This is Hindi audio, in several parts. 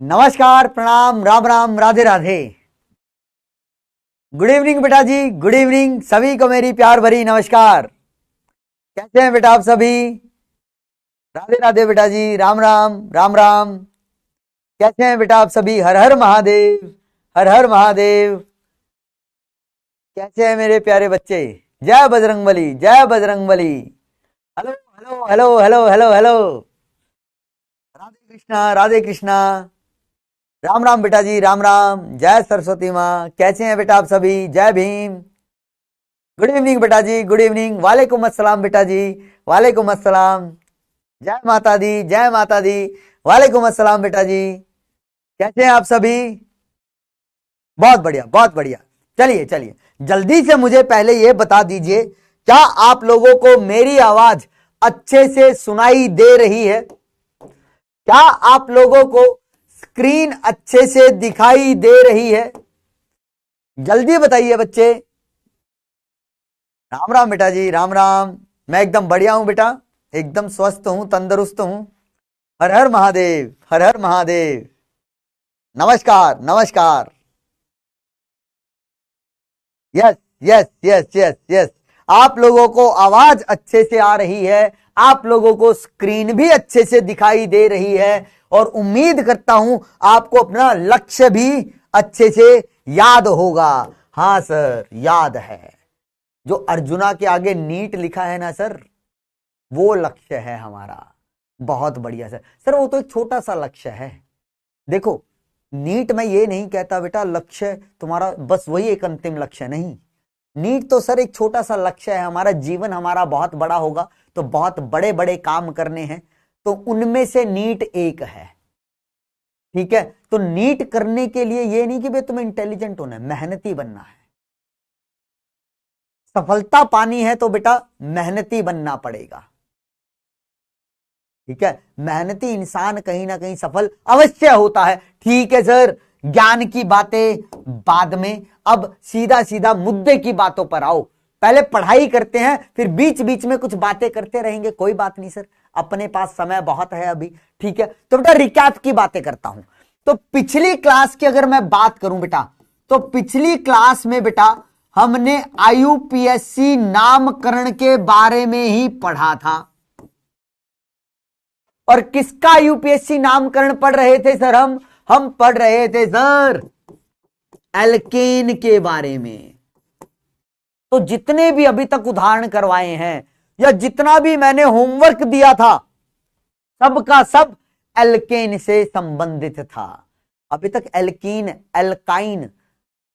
नमस्कार, प्रणाम, राम राम, राधे राधे। गुड इवनिंग बेटा जी, गुड इवनिंग। सभी को मेरी प्यार भरी नमस्कार। कैसे हैं बेटा आप सभी? राधे राधे बेटा जी, राम राम, राम राम। कैसे हैं बेटा आप सभी? हर हर महादेव, हर हर महादेव। कैसे हैं मेरे प्यारे बच्चे? जय बजरंगबली, जय Bajrangbali. Hello hello hello hello hello hello. Radhe Krishna, Radhe Krishna. Ram Ram बेटा जी, राम राम। जय सरस्वती माँ। कैसे हैं बेटा आप सभी? जय भीम। गुड इवनिंग बेटा जी, गुड इवनिंग। वालेकुम अस्सलाम बेटा जी, वालेकुम अस्सलाम। जय माता दी, जय माता दी। वालेकुम अस्सलाम बेटा जी। कैसे हैं आप सभी? बहुत बढ़िया, बहुत बढ़िया। चलिए चलिए, जल्दी से मुझे पहले ये बता दीजिए, क्या आप लोगों को मेरी आवाज अच्छे से सुनाई दे रही है? क्या आप लोगों को स्क्रीन अच्छे से दिखाई दे रही है? जल्दी बताइए बच्चे। राम राम बेटा जी, राम राम। मैं एकदम बढ़िया हूं बेटा, एकदम स्वस्थ हूं, तंदुरुस्त हूं। हर हर महादेव, हर हर महादेव। नमस्कार, नमस्कार। Yes yes yes yes yes. आप लोगों को आवाज अच्छे से आ रही है, आप लोगों को स्क्रीन भी अच्छे से दिखाई दे रही है, और उम्मीद करता हूं आपको अपना लक्ष्य भी अच्छे से याद होगा। हाँ सर, याद है। जो अर्जुना के आगे नीट लिखा है ना सर, वो लक्ष्य है हमारा। बहुत बढ़िया सर। सर वो तो एक छोटा सा लक्ष्य है। देखो, नीट में ये नहीं कहता बेटा लक्ष्य तुम्हारा बस वही एक अंतिम लक्ष्य नहीं। नीट तो सर एक छोटा सा लक्ष्य है। हमारा जीवन हमारा बहुत बड़ा होगा तो बहुत बड़े बड़े काम करने हैं, तो उनमें से नीट एक है। ठीक है, तो नीट करने के लिए ये नहीं कि भाई तुम्हें इंटेलिजेंट होना है, मेहनती बनना है। सफलता पानी है तो बेटा मेहनती बनना पड़ेगा। ठीक है, मेहनती इंसान कहीं ना कहीं सफल अवश्य होता है। ठीक है सर, ज्ञान की बातें बाद में, अब सीधा सीधा मुद्दे की बातों पर आओ। पहले पढ़ाई करते हैं, फिर बीच बीच में कुछ बातें करते रहेंगे, कोई बात नहीं सर, अपने पास समय बहुत है अभी। ठीक है, तो बेटा रिकैप की बातें करता हूं। तो पिछली क्लास की अगर मैं बात करूं बेटा, तो पिछली क्लास में बेटा हमने आईयूपीएससी नामकरण के बारे में ही पढ़ा था। और किसका यूपीएससी नामकरण पढ़ रहे थे सर? हम पढ़ रहे थे सर एल्केन के बारे में। तो जितने भी अभी तक उदाहरण करवाए हैं या जितना भी मैंने होमवर्क दिया था, सबका सब एल्केन से संबंधित था। अभी तक एल्कीन, एल्काइन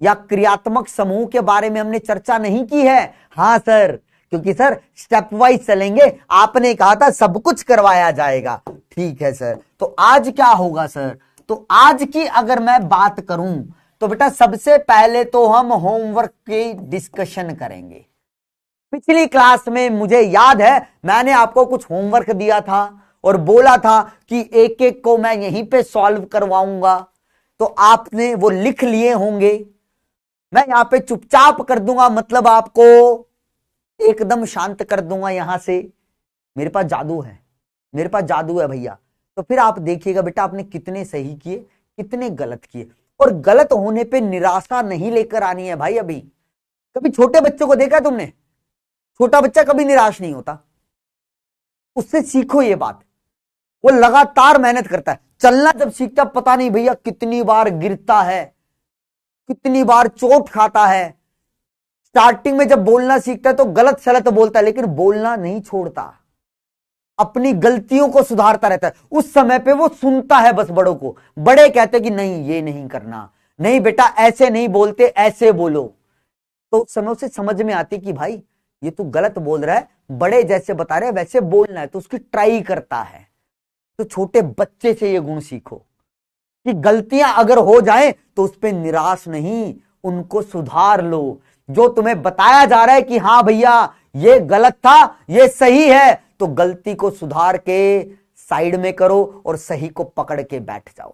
या क्रियात्मक समूह के बारे में हमने चर्चा नहीं की है। हाँ सर, क्योंकि सर स्टेप वाइज चलेंगे, आपने कहा था सब कुछ करवाया जाएगा। ठीक है सर, तो आज क्या होगा सर? तो आज की अगर मैं बात करूं तो बेटा सबसे पहले तो हम होमवर्क की डिस्कशन करेंगे। पिछली क्लास में मुझे याद है मैंने आपको कुछ होमवर्क दिया था और बोला था कि एक एक को मैं यहीं पे सॉल्व करवाऊंगा, तो आपने वो लिख लिए होंगे। मैं यहां पे चुपचाप कर दूंगा, मतलब आपको एकदम शांत कर दूंगा यहां से। मेरे पास जादू है, मेरे पास जादू है भैया। तो फिर आप देखिएगा बेटा आपने कितने सही किए, कितने गलत किए। और गलत होने पे निराशा नहीं लेकर आनी है भाई। अभी कभी छोटे बच्चों को देखा तुमने? छोटा बच्चा कभी निराश नहीं होता। उससे सीखो ये बात। वो लगातार मेहनत करता है। चलना जब सीखता पता नहीं भैया कितनी बार गिरता है, कितनी बार चोट खाता है। स्टार्टिंग में जब बोलना सीखता है तो गलत सलत बोलता है, लेकिन बोलना नहीं छोड़ता, अपनी गलतियों को सुधारता रहता है। उस समय पे वो सुनता है बस बड़ों को। बड़े कहते कि नहीं ये नहीं करना, नहीं बेटा ऐसे नहीं बोलते, ऐसे बोलो। तो उस समय उसे समझ में आती कि भाई ये तू गलत बोल रहा है, बड़े जैसे बता रहे हैं वैसे बोलना है, तो उसकी ट्राई करता है। तो छोटे बच्चे से ये गुण सीखो कि गलतियां अगर हो जाएं तो उस पर निराश नहीं, उनको सुधार लो। जो तुम्हें बताया जा रहा है कि हाँ भैया ये गलत था, ये सही है, तो गलती को सुधार के साइड में करो और सही को पकड़ के बैठ जाओ।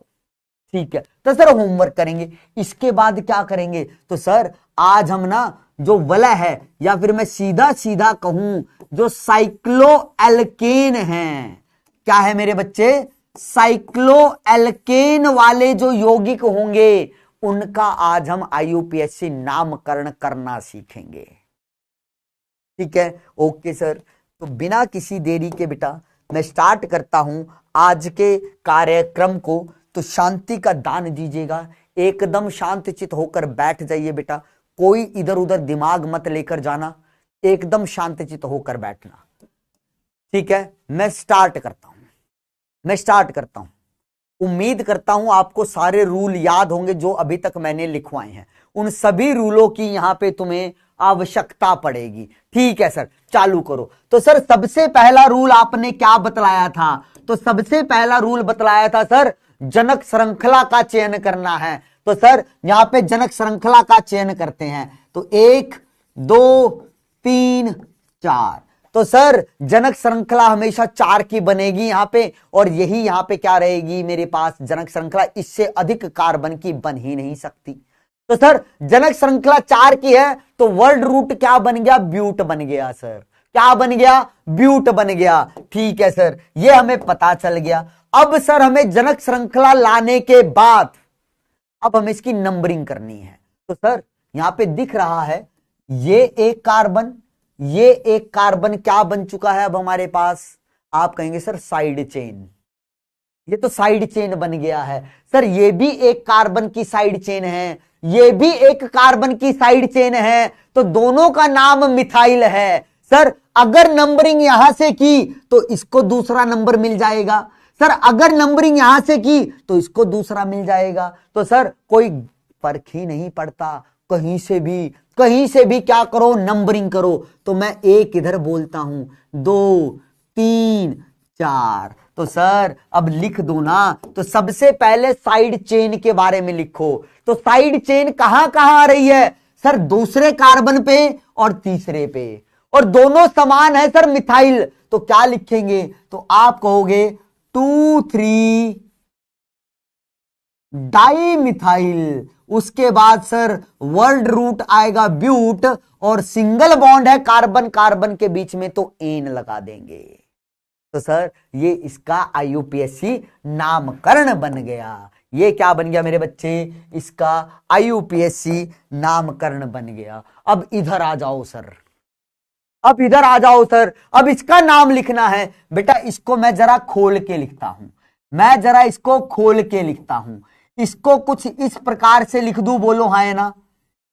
ठीक है, तो सर होमवर्क करेंगे। इसके बाद क्या करेंगे? तो सर आज हम ना जो वलय है, या फिर मैं सीधा सीधा कहूं जो साइक्लो एल्केन है, क्या है मेरे बच्चे? साइक्लोएल्केन वाले जो यौगिक होंगे उनका आज हम IUPAC नामकरण करना सीखेंगे। ठीक है, ओके सर। तो बिना किसी देरी के बेटा मैं स्टार्ट करता हूं आज के कार्यक्रम को। तो शांति का दान दीजिएगा, एकदम शांतचित होकर बैठ जाइए बेटा, कोई इधर उधर दिमाग मत लेकर जाना, एकदम शांतचित होकर बैठना। ठीक है, मैं स्टार्ट करता हूं। उम्मीद करता हूं आपको सारे रूल याद होंगे जो अभी तक मैंने लिखवाए हैं। उन सभी रूलों की यहां पे तुम्हें आवश्यकता पड़ेगी। ठीक है सर, चालू करो। तो सर सबसे पहला रूल आपने क्या बतलाया था? तो सबसे पहला रूल बतलाया था सर जनक श्रृंखला का चयन करना है। तो सर यहां पे जनक श्रृंखला का चयन करते हैं। तो 1 2 3 4। तो सर जनक श्रृंखला हमेशा 4 की बनेगी यहां पे, और यही यहां पे क्या रहेगी मेरे पास जनक श्रृंखला, इससे अधिक कार्बन की बन ही नहीं सकती। तो सर जनक श्रृंखला 4 की है तो वर्ड रूट क्या बन गया? ब्यूट बन गया सर। क्या बन गया? ब्यूट बन गया। ठीक है सर, ये हमें पता चल गया। अब सर हमें जनक श्रृंखला लाने के बाद अब हमें इसकी नंबरिंग करनी है। तो सर यहां पे दिख रहा है ये एक कार्बन, ये एक कार्बन क्या बन चुका है अब हमारे पास? आप कहेंगे सर साइड चेन, ये तो साइड चेन बन गया है। सर ये भी एक कार्बन की साइड चेन है, ये भी एक कार्बन की साइड चेन है, तो दोनों का नाम मिथाइल है। सर अगर नंबरिंग यहां से की तो इसको दूसरा नंबर मिल जाएगा, सर अगर नंबरिंग यहां से की तो इसको दूसरा मिल जाएगा। तो सर कोई फर्क ही नहीं पड़ता, कहीं से भी क्या करो, नंबरिंग करो। तो मैं एक इधर बोलता हूं, 2 3 4। तो सर अब लिख दो ना। तो सबसे पहले साइड चेन के बारे में लिखो। तो साइड चेन कहां कहां आ रही है? सर दूसरे कार्बन पे और तीसरे पे, और दोनों समान है सर मिथाइल। तो क्या लिखेंगे? तो आप कहोगे 2 3 डाई मिथाइल। उसके बाद सर वर्ड रूट आएगा ब्यूट, और सिंगल बॉन्ड है कार्बन कार्बन के बीच में तो एन लगा देंगे। तो सर ये इसका IUPAC नामकरण बन गया। ये क्या बन गया मेरे बच्चे? इसका IUPAC नामकरण बन गया। अब इधर आ जाओ सर, अब इधर आ जाओ सर। अब इसका नाम लिखना है बेटा, इसको मैं जरा खोल के लिखता हूं, मैं जरा इसको खोल के लिखता हूं। इसको कुछ इस प्रकार से लिख दूं, बोलो हाँ है ना।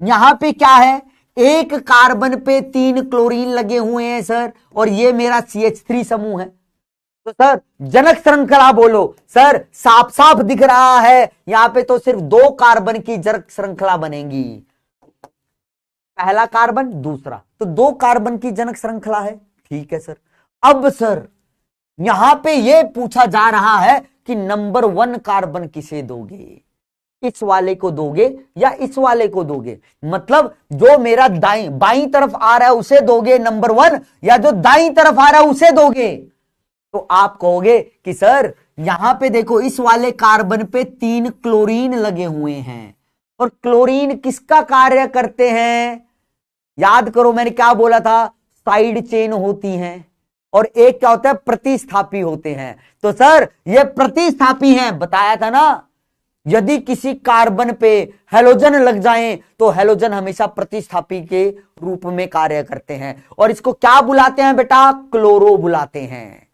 यहां पे क्या है? एक कार्बन पे 3 क्लोरीन लगे हुए हैं सर, और ये मेरा CH3 समूह है। तो सर जनक श्रृंखला बोलो। सर साफ साफ दिख रहा है यहां पे तो सिर्फ 2 कार्बन की जनक श्रृंखला बनेगी, पहला कार्बन दूसरा, तो 2 कार्बन की जनक श्रृंखला है। ठीक है सर। अब सर यहां पे ये पूछा जा रहा है कि नंबर 1 कार्बन किसे दोगे? इस वाले को दोगे या इस वाले को दोगे? मतलब जो मेरा बाईं तरफ आ रहा है उसे दोगे नंबर 1, या जो दाईं तरफ आ रहा है उसे दोगे? तो आप कहोगे कि सर यहां पे देखो इस वाले कार्बन पे 3 क्लोरीन लगे हुए हैं, और क्लोरीन किसका कार्य करते हैं? याद करो मैंने क्या बोला था, साइड चेन होती हैं, और एक क्या होता है? प्रतिस्थापी होते हैं। तो सर ये प्रतिस्थापी हैं, बताया था ना। यदि किसी कार्बन पे हेलोजन लग जाएं तो हेलोजन हमेशा प्रतिस्थापी के रूप में कार्य करते हैं, और इसको क्या बुलाते हैं बेटा? क्लोरो बुलाते हैं।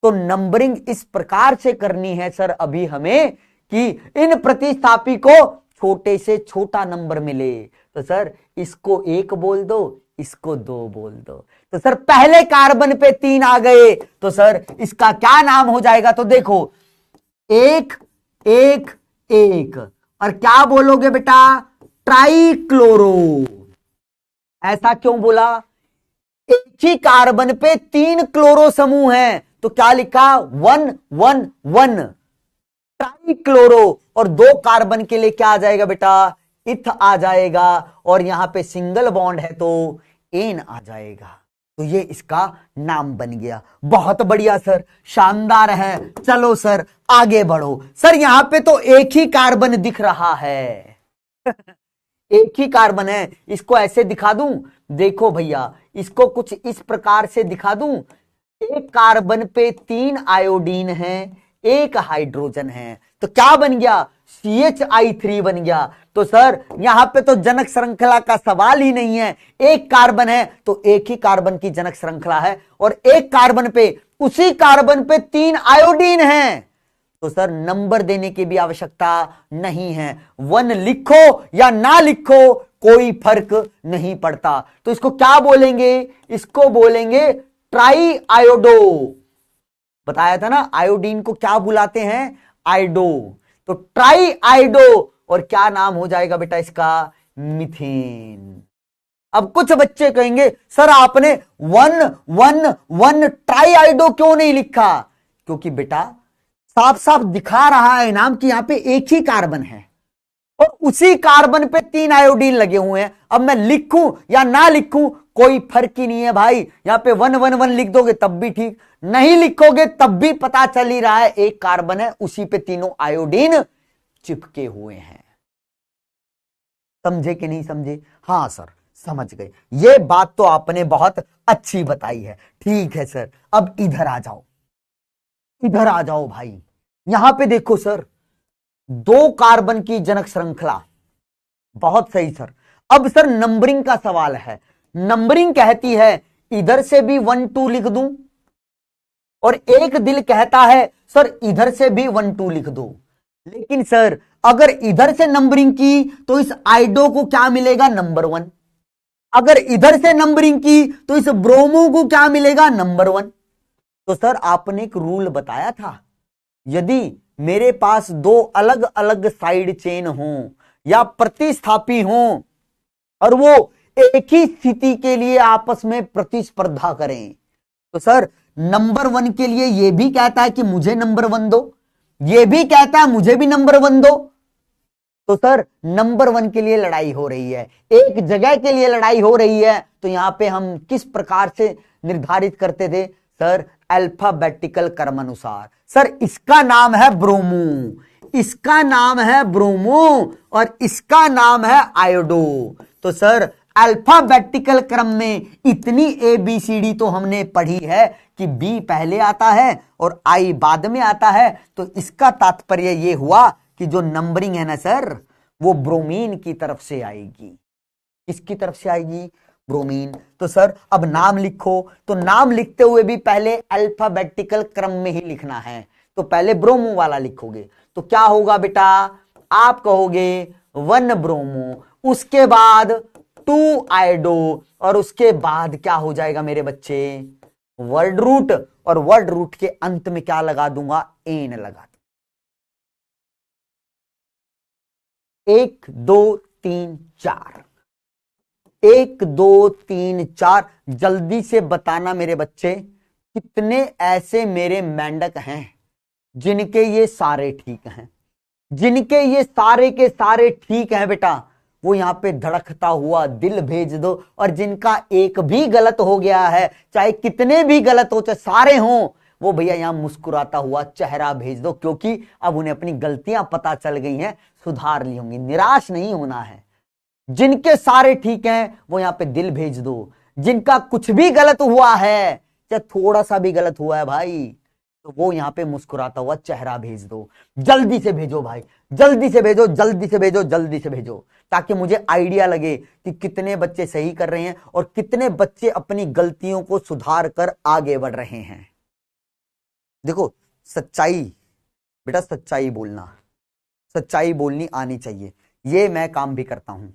तो नंबरिंग इस प्रकार से करनी है सर अभी हमें कि इन प्रतिस्थापी को छोटे से छोटा नंबर मिले। तो सर इसको 1 बोल दो, इसको 2 बोल दो। तो सर पहले कार्बन पे 3 आ गए, तो सर इसका क्या नाम हो जाएगा? तो देखो 1 1 1, और क्या बोलोगे बेटा? ट्राइक्लोरो। ऐसा क्यों बोला? एक ही कार्बन पे 3 क्लोरो समूह हैं, तो क्या लिखा? 1 1 1 ट्राइक्लोरो। और 2 कार्बन के लिए क्या आ जाएगा बेटा? इथ आ जाएगा, और यहां पे सिंगल बॉन्ड है तो एन आ जाएगा। तो ये इसका नाम बन गया। बहुत बढ़िया सर, शानदार है। चलो सर आगे बढ़ो। सर यहां पे तो एक ही कार्बन दिख रहा है एक ही कार्बन है। इसको ऐसे दिखा दूं, देखो भैया, इसको कुछ इस प्रकार से दिखा दूं। एक कार्बन पे 3 आयोडीन है, एक हाइड्रोजन है, तो क्या बन गया, CH3 बन गया। तो सर यहां पे तो जनक श्रृंखला का सवाल ही नहीं है, एक कार्बन है तो एक ही कार्बन की जनक श्रृंखला है, और एक कार्बन पे, उसी कार्बन पे 3 आयोडीन हैं, तो सर नंबर देने की भी आवश्यकता नहीं है। 1 लिखो या ना लिखो कोई फर्क नहीं पड़ता। तो इसको क्या बोलेंगे, इसको बोलेंगे ट्राई आयोडो। बताया था ना आयोडीन को क्या बुलाते हैं, आयोडो। तो ट्राई आयोडो, और क्या नाम हो जाएगा बेटा इसका, मीथेन। अब कुछ बच्चे कहेंगे सर आपने 1 ट्राई आयोडो क्यों नहीं लिखा, क्योंकि बेटा साफ साफ दिखा रहा है नाम कि यहां पे एक ही कार्बन है और उसी कार्बन पे 3 आयोडीन लगे हुए हैं। अब मैं लिखूं या ना लिखूं कोई फर्क ही नहीं है भाई, यहां पे 1 लिख दोगे तब भी ठीक, नहीं लिखोगे तब भी पता चल ही रहा है एक कार्बन है, उसी पे तीनों आयोडीन चिपके हुए हैं। समझे कि नहीं समझे, हाँ सर समझ गए, ये बात तो आपने बहुत अच्छी बताई है। ठीक है सर, अब इधर आ जाओ, इधर आ जाओ भाई। यहां पे देखो सर 2 कार्बन की जनक श्रृंखला, बहुत सही सर। अब सर नंबरिंग का सवाल है, नंबरिंग कहती है इधर से भी 1 2 लिख दूं, और एक दिल कहता है सर इधर से भी 1 2 लिख दो। लेकिन सर अगर इधर से नंबरिंग की तो इस आइडो को क्या मिलेगा, नंबर 1। अगर इधर से नंबरिंग की तो इस ब्रोमो को क्या मिलेगा, नंबर 1। तो सर आपने एक रूल बताया था, यदि मेरे पास 2 अलग अलग साइड चेन हो या प्रतिस्थापी हो और वो एक ही स्थिति के लिए आपस में प्रतिस्पर्धा करें, तो सर नंबर 1 के लिए ये भी कहता है कि मुझे नंबर 1 दो, ये भी कहता है मुझे भी नंबर 1 दो। तो सर नंबर 1 के लिए लड़ाई हो रही है, एक जगह के लिए लड़ाई हो रही है। तो यहां पे हम किस प्रकार से निर्धारित करते थे सर, अल्फाबेटिकल क्रमानुसार। सर इसका नाम है ब्रोमो, इसका नाम है ब्रोमो, और इसका नाम है आयोडो। तो सर अल्फाबेटिकल क्रम में इतनी ABCD तो हमने पढ़ी है कि B पहले आता है और I बाद में आता है। तो इसका तात्पर्य यह हुआ कि जो नंबरिंग है ना सर, वो ब्रोमीन की तरफ से आएगी। किसकी तरफ से आएगी, ब्रोमीन। तो सर अब नाम लिखो, तो नाम लिखते हुए भी पहले अल्फाबेटिकल क्रम में ही लिखना है। तो पहले ब्रोमो वाला लिखोगे तो क्या होगा बेटा, आप कहोगे 1 ब्रोमो, उसके बाद 2 आयोडो, और उसके बाद क्या हो जाएगा मेरे बच्चे, वर्ड रूट, और वर्ड रूट के अंत में क्या लगा दूंगा, एन लगा दूंगा। 1 2 3 4, 1 2 3 4। जल्दी से बताना मेरे बच्चे, कितने ऐसे मेरे मेंढक हैं जिनके ये सारे ठीक हैं, जिनके ये सारे के सारे ठीक हैं बेटा, वो यहां पे धड़कता हुआ दिल भेज दो। और जिनका एक भी गलत हो गया है, चाहे कितने भी गलत हो, चाहे सारे हों, वो भैया यहां मुस्कुराता हुआ चेहरा भेज दो, क्योंकि अब उन्हें अपनी गलतियां पता चल गई हैं, सुधार ली होंगी। निराश नहीं होना है। जिनके सारे ठीक हैं वो यहां पे दिल भेज दो, जिनका कुछ भी गलत हुआ है, चाहे थोड़ा सा भी गलत हुआ है भाई, तो वो यहां पे मुस्कुराता हुआ चेहरा भेज दो। जल्दी से भेजो भाई, जल्दी से भेजो, जल्दी से भेजो, जल्दी से भेजो, ताकि मुझे आइडिया लगे कि कितने बच्चे सही कर रहे हैं और कितने बच्चे अपनी गलतियों को सुधार कर आगे बढ़ रहे हैं। देखो सच्चाई बेटा, सच्चाई बोलना, सच्चाई बोलनी आनी चाहिए, ये मैं काम भी करता हूं।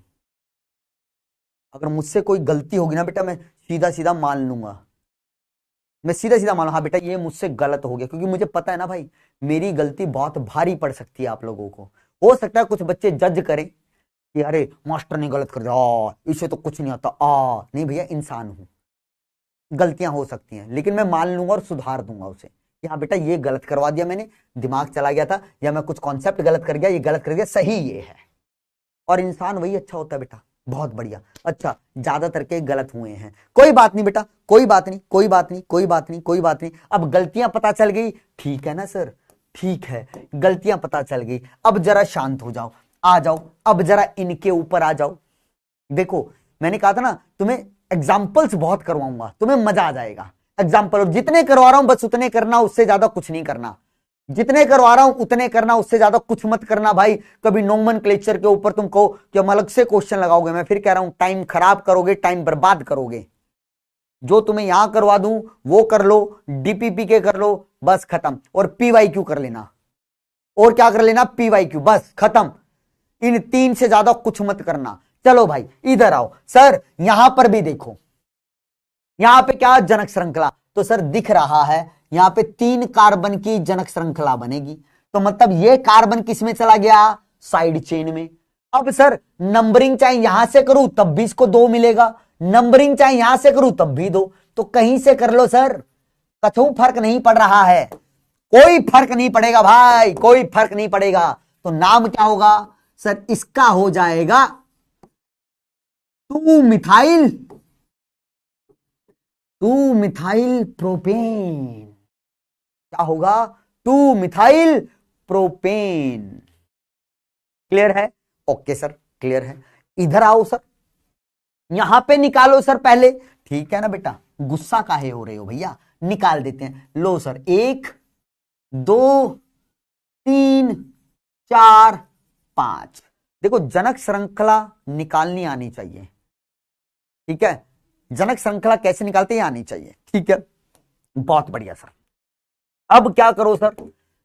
अगर मुझसे कोई गलती होगी ना बेटा, मैं सीधा सीधा मान लूंगा, मैं सीधा सीधा मान, हाँ बेटा ये मुझसे गलत हो गया, क्योंकि मुझे पता है ना भाई मेरी गलती बहुत भारी पड़ सकती है आप लोगों को। हो सकता है कुछ बच्चे जज करें कि अरे मास्टर ने गलत कर दिया, इसे तो कुछ नहीं आता। नहीं भैया, इंसान हूं, गलतियां हो सकती हैं, लेकिन मैं मान लूंगा और सुधार दूंगा उसे कि हाँ बेटा ये गलत करवा दिया मैंने, दिमाग चला गया था, या मैं कुछ कॉन्सेप्ट गलत कर गया, ये गलत कर गया, सही ये है। और इंसान वही अच्छा होता है बेटा, बहुत बढ़िया। अच्छा ज्यादातर के गलत हुए हैं, कोई बात नहीं बेटा, कोई बात नहीं, कोई बात नहीं, कोई बात नहीं, कोई बात नहीं। अब गलतियां पता चल गई, ठीक है ना सर, ठीक है, गलतियां पता चल गई। अब जरा शांत हो जाओ, आ जाओ, अब जरा इनके ऊपर आ जाओ। देखो मैंने कहा था ना तुम्हें एग्जाम्पल्स बहुत करवाऊंगा, तुम्हें मजा आ जाएगा। एग्जाम्पल जितने करवा रहा हूं बस उतने करना, उससे ज्यादा कुछ नहीं करना। जितने करवा रहा हूं उतने करना, उससे ज्यादा कुछ मत करना भाई। कभी नोमेनक्लेचर के ऊपर तुम कहो कि हम अलग से क्वेश्चन लगाओगे, मैं फिर कह रहा हूं टाइम खराब करोगे, टाइम बर्बाद करोगे। जो तुम्हें यहां करवा दूं वो कर लो, डीपीपी के कर लो, बस खत्म। और पीवाईक्यू कर लेना, और क्या कर लेना, पीवाईक्यू, बस खत्म। इन 3 से ज्यादा कुछ मत करना। चलो भाई इधर आओ सर, यहां पर भी देखो, यहां पे क्या जनक श्रृंखला, तो सर दिख रहा है यहां पे 3 कार्बन की जनक श्रृंखला बनेगी। तो मतलब ये कार्बन किस में चला गया, साइड चेन में। अब सर नंबरिंग चाहे यहां से करूं तब भी इसको 2 मिलेगा, नंबरिंग चाहे यहां से करूं तब भी 2, तो कहीं से कर लो सर, कथू फर्क नहीं पड़ रहा है, कोई फर्क नहीं पड़ेगा भाई, कोई फर्क नहीं पड़ेगा। तो नाम क्या होगा सर, इसका हो जाएगा 2 मिथाइल, 2 मिथाइल प्रोपेन। क्या होगा, 2 मिथाइल प्रोपेन। क्लियर है, ओके सर क्लियर है। इधर आओ सर, यहां पे निकालो सर पहले, ठीक है ना बेटा, गुस्सा काहे हो रहे हो भैया, निकाल देते हैं। लो सर 1 2 3 4 5, देखो जनक श्रृंखला निकालनी आनी चाहिए, ठीक है, जनक श्रृंखला कैसे निकालते हैं आनी चाहिए, ठीक है, बहुत बढ़िया सर। अब क्या करो सर,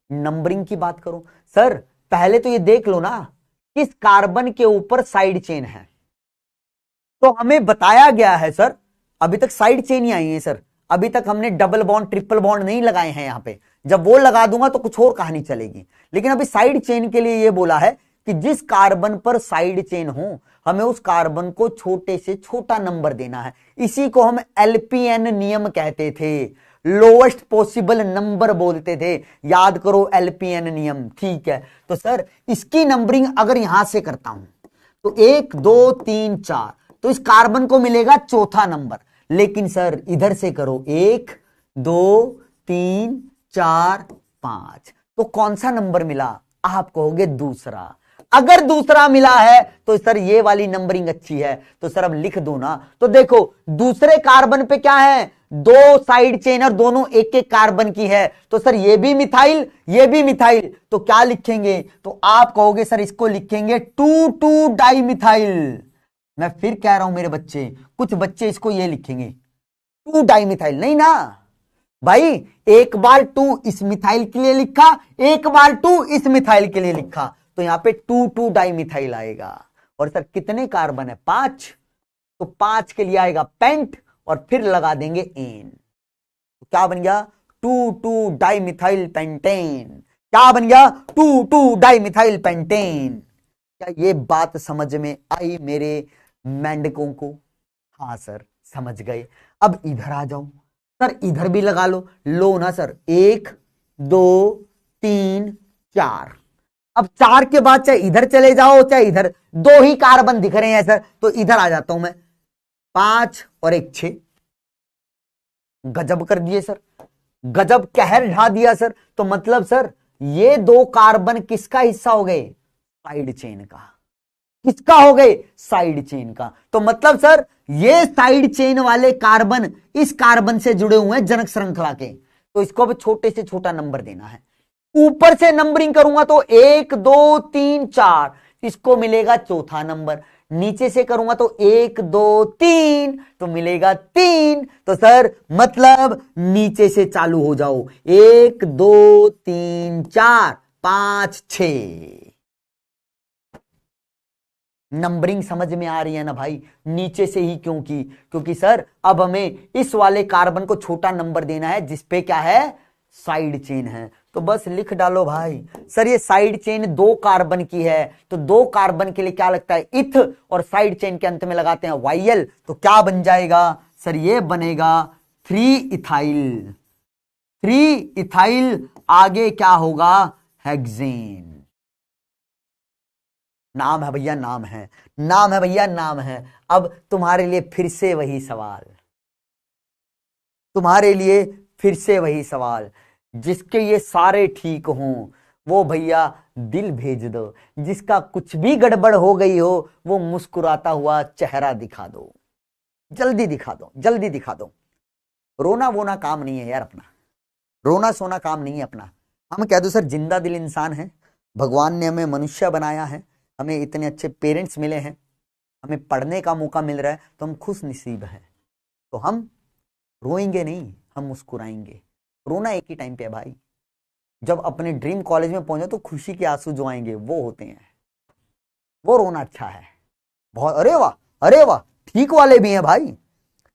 नंबरिंग की बात करो सर। पहले तो ये देख लो ना किस कार्बन के ऊपर साइड चेन है, तो हमें बताया गया है सर, अभी तक साइड चेन ही आई है सर, अभी तक हमने डबल बॉन्ड ट्रिपल बॉन्ड नहीं लगाए हैं यहां पे। जब वो लगा दूंगा तो कुछ और कहानी चलेगी, लेकिन अभी साइड चेन के लिए ये बोला है कि जिस कार्बन पर साइड चेन हो हमें उस कार्बन को छोटे से छोटा नंबर देना है। इसी को हम एलपीएन नियम कहते थे, लोएस्ट पॉसिबल नंबर बोलते थे, याद करो एलपीएन नियम, ठीक है। तो सर इसकी नंबरिंग अगर यहां से करता हूं तो 1 2 3 4, तो इस कार्बन को मिलेगा चौथा नंबर। लेकिन सर इधर से करो 1 2 3 4 5, तो कौन सा नंबर मिला, आप कहोगे दूसरा। अगर दूसरा मिला है तो सर ये वाली नंबरिंग अच्छी है, तो सर अब लिख दो ना। तो देखो दूसरे कार्बन पे क्या है, 2 साइड चेन और दोनों एक एक कार्बन की है, तो सर ये भी मिथाइल ये भी मिथाइल, तो क्या लिखेंगे, तो आप कहोगे सर इसको लिखेंगे 2,2 डाइमिथाइल। मैं फिर कह रहा हूं मेरे बच्चे, कुछ बच्चे इसको ये लिखेंगे 2 डाइमिथाइल, नहीं ना भाई, एक बार 2 इस मिथाइल के लिए लिखा, एक बार 2 इस मिथाइल के लिए लिखा, तो यहां पे 2,2 डाइमिथाइल आएगा। और सर कितने कार्बन है, 5, तो 5 के लिए आएगा पेंट और फिर लगा देंगे एन, तो क्या बन गया 2,2 डाइमिथाइल पेंटेन। क्या बन गया 2,2 डाइमिथाइल पेंटेन। क्या ये बात समझ में आई मेरे मेंढकों को, हाँ सर समझ गए। अब इधर आ जाओ सर, इधर भी लगा लो ना सर, 1 2 3 4, अब 4 के बाद चाहे इधर चले जाओ चाहे इधर, 2 ही कार्बन दिख रहे हैं सर, तो इधर आ जाता हूं मैं, 5 और 1 6, गजब कर दिए सर, गजब कहर ढा दिया सर। तो मतलब सर ये 2 कार्बन किसका हिस्सा हो गए, साइड चेन का, किसका हो गए, साइड चेन का। तो मतलब सर ये साइड चेन वाले कार्बन इस कार्बन से जुड़े हुए हैं जनक श्रृंखला के, तो इसको भी छोटे से छोटा नंबर देना है। ऊपर से नंबरिंग करूंगा तो 1 2 3 4, इसको मिलेगा चौथा नंबर। नीचे से करूंगा तो 1 2 3, तो मिलेगा 3। तो सर मतलब नीचे से चालू हो जाओ, 1 2 3 4 5 6। नंबरिंग समझ में आ रही है ना भाई, नीचे से ही, क्योंकि सर अब हमें इस वाले कार्बन को छोटा नंबर देना है जिसपे क्या है, साइड चेन है। तो बस लिख डालो भाई, सर ये साइड चेन 2 कार्बन की है, तो 2 कार्बन के लिए क्या लगता है, इथ, और साइड चेन के अंत में लगाते हैं वाइयल, तो क्या बन जाएगा सर, ये बनेगा 3 इथाइल। 3 इथाइल आगे क्या होगा, हेक्सेन। नाम है भैया, नाम है, नाम है भैया, नाम है। अब तुम्हारे लिए फिर से वही सवाल, तुम्हारे लिए फिर से वही सवाल, जिसके ये सारे ठीक हों वो भैया दिल भेज दो, जिसका कुछ भी गड़बड़ हो गई हो वो मुस्कुराता हुआ चेहरा दिखा दो, जल्दी दिखा दो, जल्दी दिखा दो। रोना वोना काम नहीं है यार अपना, रोना सोना काम नहीं है अपना, हम कह दो सर जिंदा दिल इंसान है, भगवान ने हमें मनुष्य बनाया है, हमें इतने अच्छे पेरेंट्स मिले हैं, हमें पढ़ने का मौका मिल रहा है, तो हम खुश नसीब हैं। तो हम रोएंगे नहीं, हम मुस्कुराएंगे। रोना एक ही टाइम पे है भाई, जब अपने ड्रीम कॉलेज में पहुंचे तो खुशी के आंसू जो आएंगे वो होते हैं, वो रोना अच्छा है बहुत। अरे वाह, अरे वाह, ठीक वाले भी हैं भाई,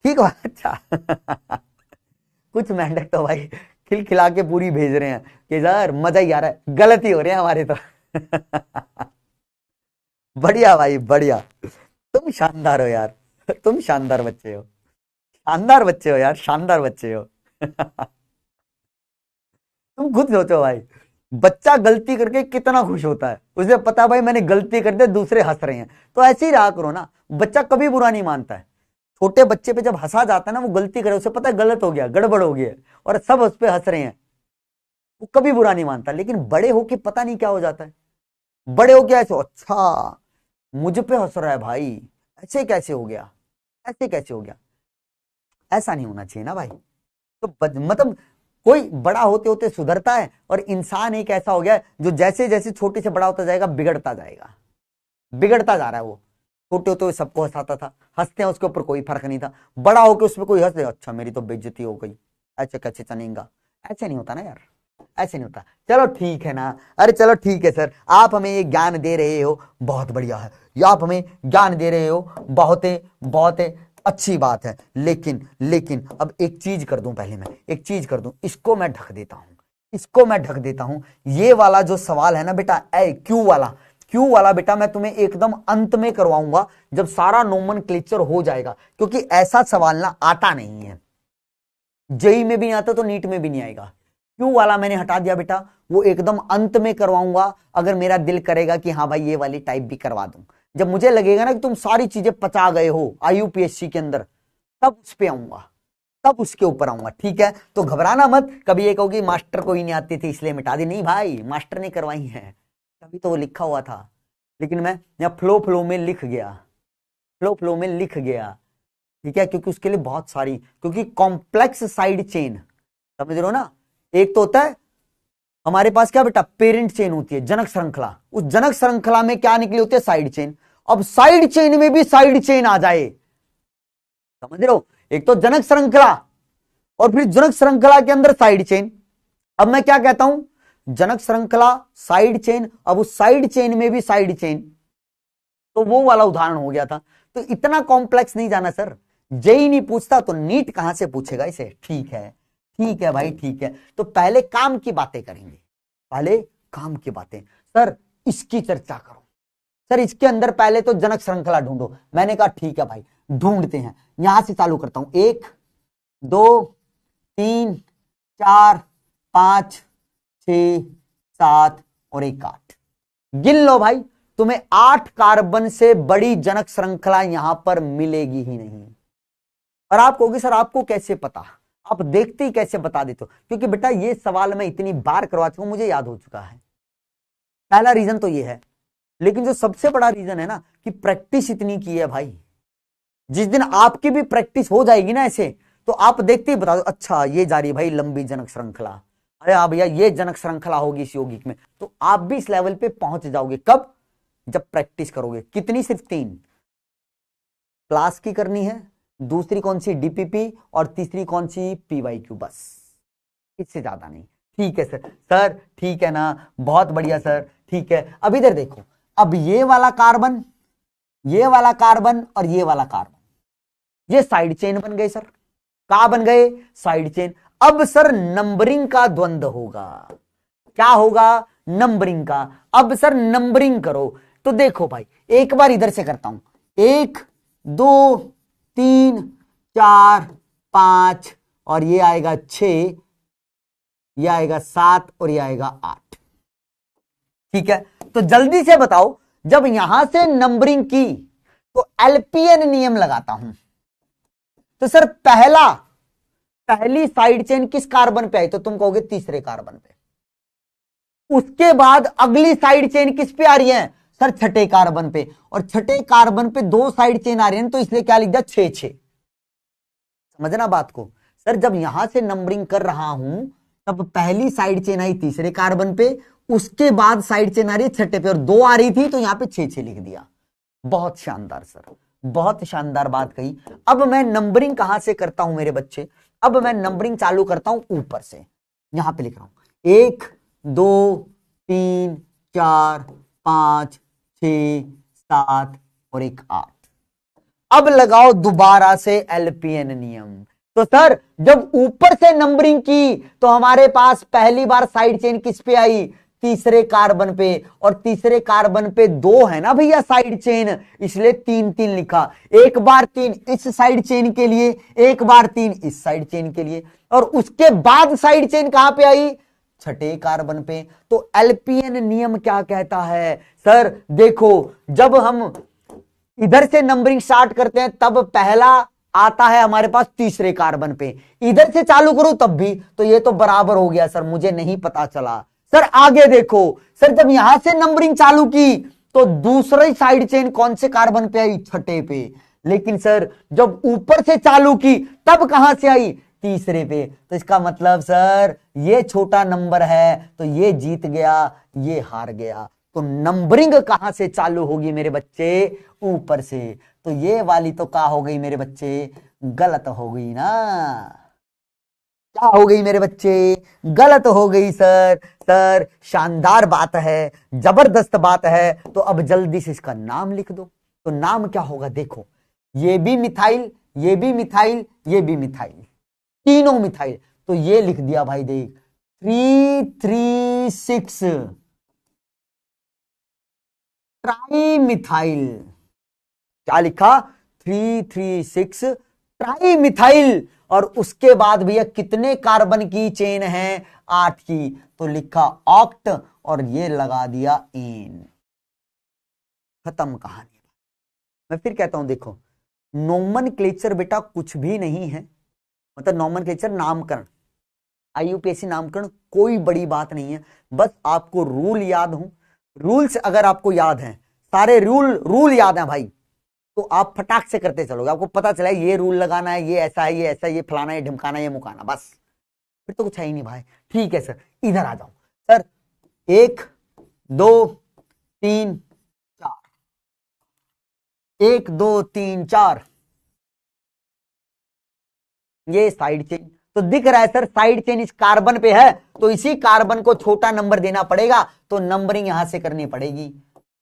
ठीक वाला अच्छा कुछ मेंढक तो भाई खिलखिला के पूरी भेज रहे हैं कि सर मजा ही आ रहा है, गलती हो रही है हमारे तो बढ़िया भाई बढ़िया, तुम शानदार हो यार, तुम शानदार बच्चे हो, शानदार बच्चे हो यार, शानदार बच्चे हो तुम खुद सोचो भाई, बच्चा गलती करके कितना खुश होता है, उसे पता है भाई मैंने गलती कर दी, दूसरे हंस रहे हैं। तो ऐसे ही रहा करो ना, बच्चा कभी बुरा नहीं मानता है। छोटे बच्चे पे जब हंसा जाता है ना, वो गलती करे, उसे पता है गलत हो गया, गड़बड़ हो गया, और सब उस पर हंस रहे हैं, वो कभी बुरा नहीं मानता। लेकिन बड़े होके पता नहीं क्या हो जाता है, बड़े हो गया ऐसे, अच्छा मुझ पे हंस रहा है भाई, ऐसे कैसे हो गया, ऐसे कैसे हो गया। ऐसा नहीं होना चाहिए ना भाई। तो मतलब कोई बड़ा होते होते सुधरता है, और इंसान एक ऐसा हो गया है जो जैसे जैसे छोटे से बड़ा होता जाएगा बिगड़ता जाएगा, बिगड़ता जा रहा है। वो छोटे होते हुए सबको हंसाता था, हंसते हैं उसके ऊपर कोई फर्क नहीं था, बड़ा होकर उसमें कोई हंस, अच्छा मेरी तो बेइज्जती हो गई, ऐसे कैसे चलेगा। ऐसे नहीं होता ना यार, ऐसे नहीं होता। चलो ठीक है ना, अरे चलो ठीक है सर, आप हमें ये ज्ञान दे रहे हो, बहुत बढ़िया है, ये आप हमें ज्ञान दे रहे हो, बहुत अच्छी बात है। लेकिन अब एक चीज कर दूं, पहले मैं एक चीज कर दूं, इसको मैं ढक देता हूं, इसको मैं ढक देता हूं। ये वाला जो सवाल है ना बेटा, क्यू वाला बेटा मैं तुम्हें एकदम अंत में करवाऊंगा, जब सारा नोमेनक्लेचर हो जाएगा, क्योंकि ऐसा सवाल ना आता नहीं है, जेई में भी नहीं आता तो नीट में भी नहीं आएगा। क्यू वाला मैंने हटा दिया बेटा, वो एकदम अंत में करवाऊंगा, अगर मेरा दिल करेगा कि हाँ भाई ये वाली टाइप भी करवा दूं, जब मुझे लगेगा ना कि तुम सारी चीजें पचा गए हो आईयूपीएससी के अंदर, तब उस पे आऊंगा, तब उसके ऊपर आऊंगा, ठीक है। तो घबराना मत, कभी ये कहोगे मास्टर को ही नहीं आती थी इसलिए मिटा दी, नहीं भाई मास्टर ने करवाई है, तभी तो वो लिखा हुआ था, लेकिन मैं यहाँ फ्लो में लिख गया, फ्लो में लिख गया, ठीक है, क्योंकि उसके लिए बहुत सारी, क्योंकि कॉम्प्लेक्स साइड चेन, समझ रहे हो ना। एक तो होता है हमारे पास क्या बेटा, पेरेंट चेन होती है, जनक श्रृंखला, उस जनक श्रृंखला में क्या निकली होती है, साइड चेन। अब साइड चेन में भी साइड चेन आ जाए, समझ रहे हो, एक तो जनक श्रृंखला और फिर जनक श्रृंखला के अंदर साइड चेन। अब मैं क्या कहता हूं, जनक श्रृंखला साइड चेन, अब उस साइड चेन में भी साइड चेन, तो वो वाला उदाहरण हो गया था। तो इतना कॉम्प्लेक्स नहीं जाना सर, जेई नहीं पूछता तो नीट कहां से पूछेगा इसे। ठीक है भाई, ठीक है। तो पहले काम की बातें करेंगे, पहले काम की बातें। सर इसकी चर्चा करो, सर इसके अंदर पहले तो जनक श्रृंखला ढूंढो। मैंने कहा ठीक है भाई, ढूंढते हैं, यहां से चालू करता हूं, 1 2 3 4 5 6 7 और 1 8, गिन लो भाई, तुम्हें 8 कार्बन से बड़ी जनक श्रृंखला यहां पर मिलेगी ही नहीं। और आप कहोगे सर आपको कैसे पता, आप देखते ही कैसे बता देते हो, क्योंकि बेटा ये सवाल मैं इतनी बार करवा चुका हूं, मुझे याद हो चुका है। पहला रीजन तो ये है, लेकिन जो सबसे बड़ा रीजन है ना, कि प्रैक्टिस इतनी की है भाई। जिस दिन आपकी भी प्रैक्टिस हो जाएगी ना ऐसे, तो आप देखते ही बता दो, अच्छा ये जा रही भाई लंबी जनक श्रृंखला, अरे हाँ भैया ये जनक श्रृंखला होगी इस यौगिक में, तो आप भी इस लेवल पे पहुंच जाओगे। कब, जब प्रैक्टिस करोगे। कितनी, सिर्फ 3 क्लास की करनी है, दूसरी कौन सी डीपीपी, और तीसरी कौन सी पीवाईक्यू, बस, इससे ज्यादा नहीं। ठीक है सर, सर ठीक है ना, बहुत बढ़िया सर, ठीक है। अब इधर देखो, अब ये वाला कार्बन, ये वाला कार्बन और ये वाला कार्बन, ये साइड चेन बन गए सर, क्या बन गए, साइड चेन। अब सर नंबरिंग का द्वंद्व होगा, क्या होगा, नंबरिंग का। अब सर नंबरिंग करो, तो देखो भाई एक बार इधर से करता हूं, 1 2 3 4 5 और ये आएगा 6, ये आएगा 7 और ये आएगा 8, ठीक है। तो जल्दी से बताओ, जब यहां से नंबरिंग की तो एलपीएन नियम लगाता हूं, तो सर पहली साइड चेन किस कार्बन पे आई, तो तुम कहोगे तीसरे कार्बन पे। उसके बाद अगली साइड चेन किस पे आ रही है, सर छठे कार्बन पे, और छठे कार्बन पे 2 साइड चेन आ रही है, तो इसलिए क्या लिख दिया, 6 6। समझना बात को। सर जब यहां से नंबरिंग कर रहा हूं तब पहली साइड चेन आई तीसरे कार्बन पे, उसके बाद साइड चेन आ रही है छठे पे, और 2 आ रही थी तो यहां पे 6 लिख दिया। बहुत शानदार सर, बहुत शानदार बात कही। अब मैं नंबरिंग कहां से करता हूं मेरे बच्चे, अब मैं नंबरिंग चालू करता हूं ऊपर से। यहां पे लिख रहा हूं 1 2 3 4 5 6 7 और 1 8। अब लगाओ दोबारा से एलपीएन नियम। तो सर जब ऊपर से नंबरिंग की तो हमारे पास पहली बार साइड चेन किस पे आई, तीसरे कार्बन पे, और तीसरे कार्बन पे 2 है ना भैया साइड चेन, इसलिए 3 3 लिखा। एक बार 3 इस साइड चेन के लिए, एक बार 3 इस साइड चेन के लिए, और उसके बाद साइड चेन कहां पे आई, छठे कार्बन पे। तो एलपीएन नियम क्या कहता है सर, देखो जब हम इधर से नंबरिंग स्टार्ट करते हैं तब पहला आता है हमारे पास तीसरे कार्बन पे, इधर से चालू करूं तब भी, तो ये तो बराबर हो गया सर, मुझे नहीं पता चला। सर आगे देखो, सर जब यहां से नंबरिंग चालू की तो दूसरी साइड चेन कौन से कार्बन पे आई, छठे पे, लेकिन सर जब ऊपर से चालू की तब कहां से आई, तीसरे पे। तो इसका मतलब सर ये छोटा नंबर है तो ये जीत गया, ये हार गया। तो नंबरिंग कहां से चालू होगी मेरे बच्चे, ऊपर से। तो ये वाली तो क्या हो गई मेरे बच्चे, गलत हो गई ना, क्या हो गई मेरे बच्चे, गलत हो गई सर। सर शानदार बात है, जबरदस्त बात है। तो अब जल्दी से इसका नाम लिख दो। तो नाम क्या होगा, देखो ये भी मिथाइल, ये भी मिथाइल, ये भी मिथाइल, तीनों मिथाइल। तो ये लिख दिया भाई, देख 336 ट्राई मिथाइल। क्या लिखा, 336 ट्राई मिथाइल। और उसके बाद भैया कितने कार्बन की चेन है, 8 की, तो लिखा ऑक्ट, और ये लगा दिया एन। खत्म कहानी। मैं फिर कहता हूं, देखो नोमेनक्लेचर बेटा कुछ भी नहीं है, मतलब नोमेनक्लेचर नामकरण, आईयूपीएससी नामकरण कोई बड़ी बात नहीं है। बस आपको रूल याद हो, रूल्स अगर आपको याद हैं, सारे रूल याद हैं भाई, तो आप फटाक से करते चलोगे। आपको पता चला ये रूल लगाना है, ये ऐसा है, ये ऐसा, ये फलाना, ये ढिमकाना, ये मुकाना, बस फिर तो कुछ है ही नहीं भाई। ठीक है सर, इधर आ जाओ सर, 1 2 3 4, 1 2 3 4, ये साइड चेन। तो दिख रहा है सर साइड चेन इस कार्बन पे है, तो इसी कार्बन को छोटा नंबर देना पड़ेगा, तो नंबरिंग यहां से करनी पड़ेगी।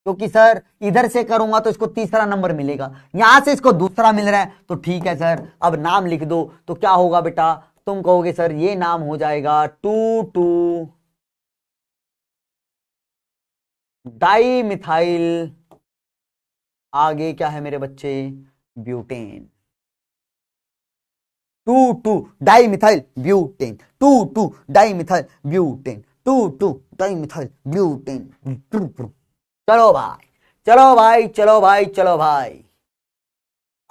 क्योंकि सर इधर से करूंगा तो इसको तीसरा नंबर मिलेगा, यहां से इसको दूसरा मिल रहा है, तो ठीक है सर। अब नाम लिख दो। तो क्या होगा बेटा, तुम कहोगे सर ये नाम हो जाएगा 2,2 डाई मिथाइल, आगे क्या है मेरे बच्चे, butane. 2,2 di methyl butane, 2,2 di methyl butane, 2,2 di methyl butane. चलो भाई, चलो भाई, चलो भाई, चलो भाई।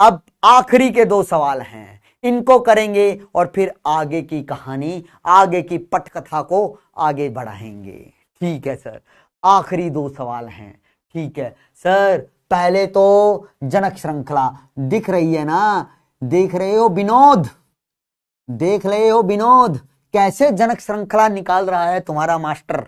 अब आखिरी के 2 सवाल हैं, इनको करेंगे और फिर आगे की कहानी, आगे की पटकथा को आगे बढ़ाएंगे। ठीक है सर, आखिरी 2 सवाल हैं। ठीक है सर, पहले तो जनक श्रृंखला दिख रही है ना, देख रहे हो विनोद, देख रहे हो विनोद, कैसे जनक श्रृंखला निकाल रहा है तुम्हारा मास्टर।